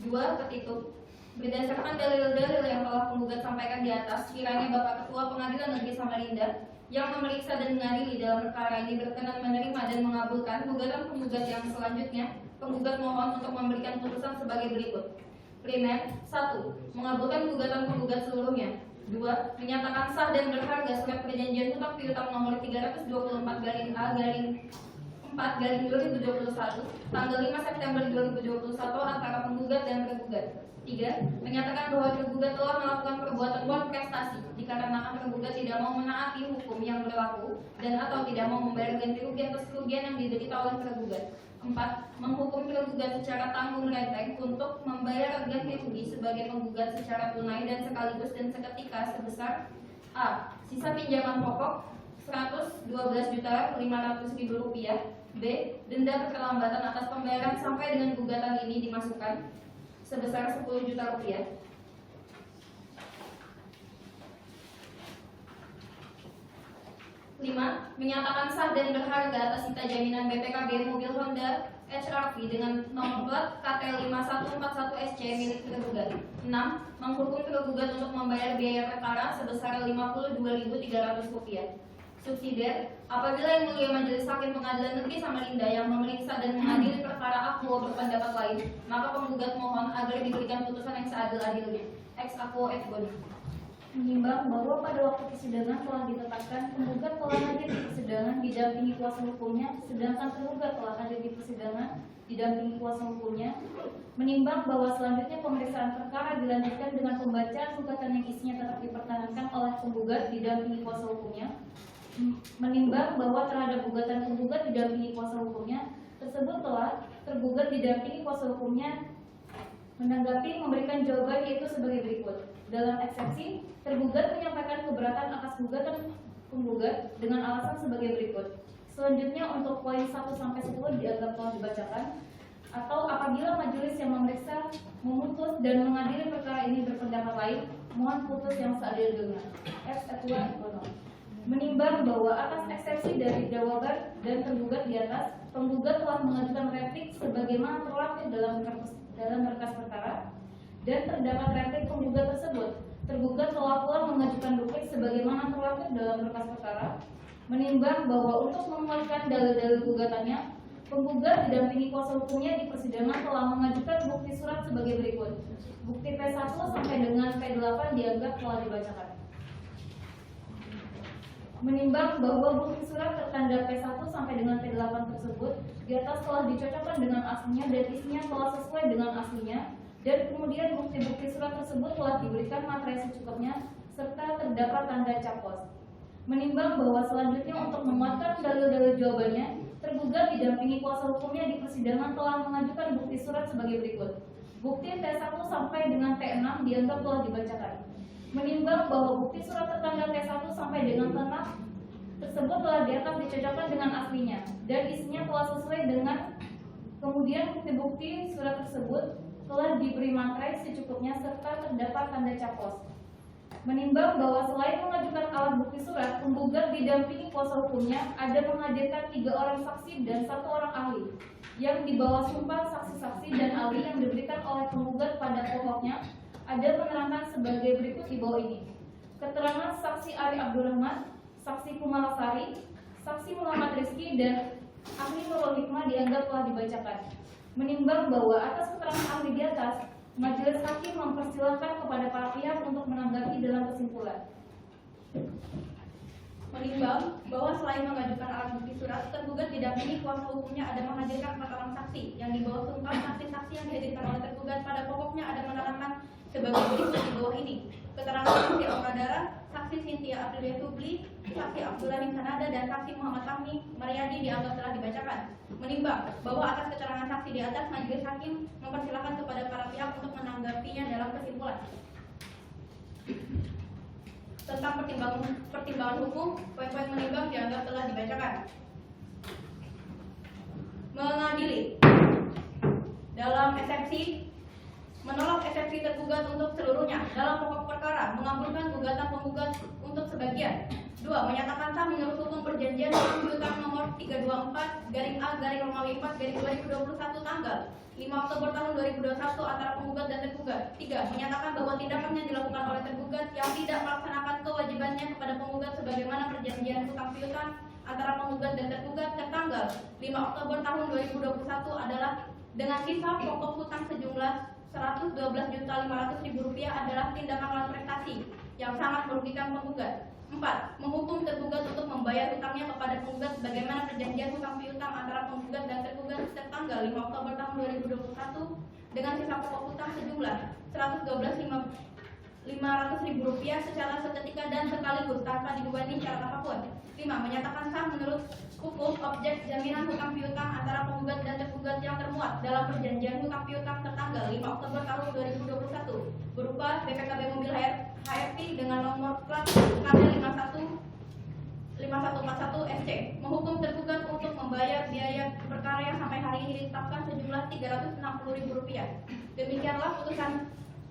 2. Petitum. Berdasarkan dalil-dalil yang telah penggugat sampaikan di atas, kiranya Bapak Ketua Pengadilan Negeri Samarinda yang memeriksa dan mengadili dalam perkara ini berkenan menerima dan mengabulkan gugatan penggugat yang selanjutnya. Penggugat mohon untuk memberikan putusan sebagai berikut. Primer, 1. Mengabulkan gugatan penggugat seluruhnya. 2. Menyatakan sah dan berharga surat perjanjian hutang piutang nomor 324/4/2021 tanggal 5 September 2021 antara penggugat dan tergugat. 3. Menyatakan bahwa tergugat telah melakukan perbuatan luar prestasi dikarenakan tergugat tidak mau menaati hukum yang berlaku dan atau tidak mau membayar ganti rugi atas kerugian yang diderita oleh tergugat. 4. Menghukum tergugat secara tanggung renteng untuk membayar ganti rugi sebagai penggugat secara tunai dan sekaligus dan seketika sebesar A. Sisa pinjaman pokok Rp112.500.000. B. Denda keterlambatan atas pembayaran sampai dengan gugatan ini dimasukkan sebesar Rp10 juta. 5. Menyatakan sah dan berharga atas sita jaminan BPKB mobil Honda HR-V dengan nomor plat KT5141SC milik tergugat. 6. Menghukum tergugat untuk membayar biaya perkara sebesar Rp52.300. Subsidiar, apabila Yang Mulia Majelis Hakim Pengadilan Negeri Samarinda yang memeriksa dan mengadili perkara Aquo berpendapat lain, maka penggugat mohon agar diberikan putusan yang seadil-adilnya. Ex Aquo et Boni. Menimbang bahwa pada waktu persidangan telah ditetapkan penggugat telah hadir di persidangan didampingi kuasa hukumnya, sedangkan tergugat telah hadir di persidangan didampingi kuasa hukumnya. Menimbang bahwa selanjutnya pemeriksaan perkara dilanjutkan dengan pembacaan gugatan yang isinya tetap dipertahankan oleh penggugat didampingi kuasa hukumnya. Menimbang bahwa terhadap gugatan penggugat didampingi kuasa hukumnya tersebut telah tergugat didampingi kuasa hukumnya menanggapi memberikan jawaban yaitu sebagai berikut. Dalam eksepsi, tergugat menyampaikan keberatan atas gugatan penggugat dengan alasan sebagai berikut. Selanjutnya untuk poin 1-10 dianggap telah dibacakan, atau apabila majelis yang memeriksa, memutus dan mengadili perkara ini berpendapat lain, mohon putus yang seadil-adilnya. Ex Etua Ekonom. Menimbang bahwa atas eksepsi dari jawaban dan tergugat di atas, penggugat telah mengajukan replik sebagaimana terlampir dalam berkas perkara, dan terdapat replik penggugat tersebut. Tergugat telah pula mengajukan duplik sebagaimana terlampir dalam berkas perkara. Menimbang bahwa untuk menguatkan dalil-dalil gugatannya, penggugat didampingi kuasa hukumnya di persidangan telah mengajukan bukti surat sebagai berikut. Bukti P1 sampai dengan P8 dianggap telah dibacakan. Menimbang bahwa bukti surat tertanda P1 sampai dengan P8 tersebut di atas telah dicocokkan dengan aslinya dan isinya telah sesuai dengan aslinya, dan kemudian bukti-bukti surat tersebut telah diberikan materai secukupnya serta terdapat tanda capos. Menimbang bahwa selanjutnya untuk menguatkan dalil-dalil jawabannya, tergugat didampingi kuasa hukumnya di persidangan telah mengajukan bukti surat sebagai berikut. Bukti T1 sampai dengan T6 dianggap telah dibacakan. Menimbang bahwa bukti surat tertanda T1 sampai dengan T6 tersebut telah di atas dicocokkan dengan aslinya dan isinya telah sesuai dengan, kemudian bukti-bukti surat tersebut telah diberi materai secukupnya serta terdapat tanda capos. Menimbang bahwa selain mengajukan alat bukti surat, penggugat didampingi kuasa hukumnya ada menghadirkan 3 orang saksi dan 1 orang ahli yang di bawah sumpah saksi-saksi dan ahli yang diberikan oleh penggugat pada pokoknya ada menerangkan sebagai berikut di bawah ini. Keterangan saksi Ari Abdurrahman, saksi Kumalasari, saksi Muhammad Rizki, dan ahli Nurul Hikmah dianggap telah dibacakan. Menimbang bahwa atas keterangan ahli di atas, majelis hakim mempersilahkan kepada para pihak untuk menanggapi dalam kesimpulan. Menimbang bahwa selain mengajukan alat bukti surat, tergugat didampingi kuasa hukumnya ada menghadirkan 4 orang saksi yang di bawah sumpah saksi-saksi yang dihadirkan oleh tergugat pada pokoknya ada menerangkan sebagai berikut di bawah ini. Keterangan saksi Okadara, saksi Cynthia Aprilia Tubli, saksi Abdullah Kanada, dan saksi Muhammad Fahmi Mariadi dianggap telah dibacakan. Menimbang bahwa atas keterangan saksi di atas, majelis hakim mempersilahkan kepada para pihak untuk menanggapinya dalam kesimpulan. Tentang pertimbangan hukum, poin-poin menimbang dianggap telah dibacakan. Mengadili dalam eksepsi, menolak eksepsi tergugat untuk seluruhnya dalam pokok perkara, mengabulkan gugatan penggugat penggugat untuk sebagian. 2. Menyatakan sah menurut hukum perjanjian hutang piutang nomor 324-A/Romawi 4/2021 tanggal 5 Oktober tahun 2021 antara penggugat dan tergugat. 3. Menyatakan bahwa tindakan yang dilakukan oleh tergugat yang tidak melaksanakan kewajibannya kepada penggugat sebagaimana perjanjian hutang piutang antara penggugat dan tergugat tertanggal 5 Oktober tahun 2021 adalah dengan sisa pokok hutang sejumlah Rp112.500.000 adalah tindakan malprestasi yang sangat merugikan penggugat. 4. Menghukum tergugat untuk membayar hutangnya kepada penggugat sebagaimana perjanjian hutang piutang antara penggugat dan tergugat tertanggal 5 Oktober tahun 2021 dengan sisa pokok hutang sejumlah Rp112.500.000 secara seketika dan sekaligus tanpa dibebani syarat apapun. 5. Menyatakan sah menurut hukum objek jaminan hutang piutang antara penggugat dan tergugat yang termuat dalam perjanjian hutang piutang tertanggal 5 Oktober tahun 2021 berupa BPKB mobil HRP dengan nomor plat KD5141 SC. Menghukum tergugat untuk membayar biaya perkara yang sampai hari ini ditetapkan sejumlah Rp360.000. Demikianlah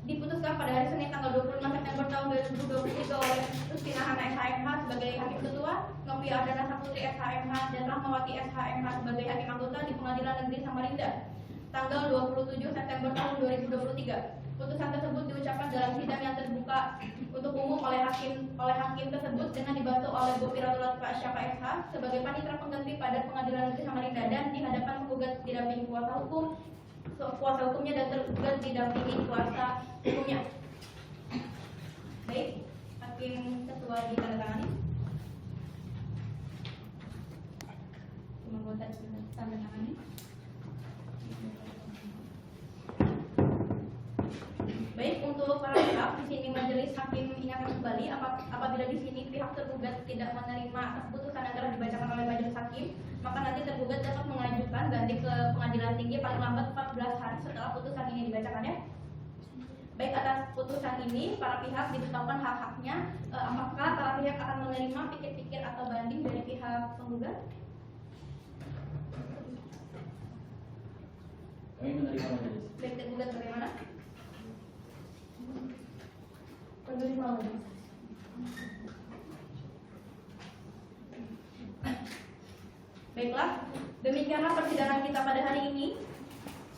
diputuskan pada hari Senin tanggal 25 September tahun 2023 oleh Rustina Hana SHMH sebagai Hakim Ketua, Novia Ardana Saputri SHMH, dan Rahmawati SHMH sebagai Hakim Anggota di Pengadilan Negeri Samarinda tanggal 27 September tahun 2023. Putusan tersebut diucapkan dalam sidang yang terbuka untuk umum oleh hakim tersebut dengan dibantu oleh Gopiratul Pak Syafa SH sebagai panitera pengganti pada Pengadilan Negeri Samarinda dan di hadapan penggugat didampingi kuasa hukumnya dan tergugat didampingi kuasa hukumnya. Baik, Hakim Ketua ditandatangani. Anggota ditandatangani. Baik, untuk para pihak di sini majelis hakim ingatkan kembali apabila di sini pihak tergugat tidak menerima keputusan yang telah dibacakan oleh majelis hakim, maka nanti tergugat dapat mengajukan ganti ke pengadilan tinggi paling lambat 14 hari setelah putusan ini dibacakan ya. Baik, atas putusan ini para pihak diberitahukan hak-haknya. Apakah para pihak akan menerima pikir-pikir atau banding dari pihak penggugat? Kami menerima majelis. Baik, tergugat bagaimana? Penerima majelis. Baiklah, demikianlah persidangan kita pada hari ini.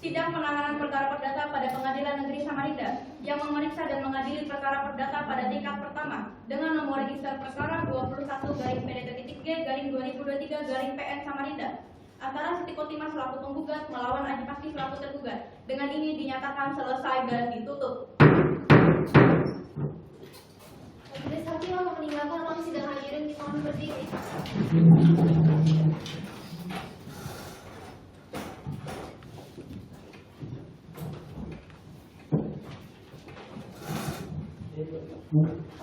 Sidang penanganan perkara perdata pada Pengadilan Negeri Samarinda yang memeriksa dan mengadili perkara perdata pada tingkat pertama dengan nomor register perkara 21-PDT-G-2023-PN Samarinda antara Siti Kotimah selaku penggugat melawan Aji Pasti selaku tergugat. Dengan ini dinyatakan selesai dan ditutup. Majelis hakim mau meninggalkan ruang sidang hadirin dimohon berdiri. Thank you.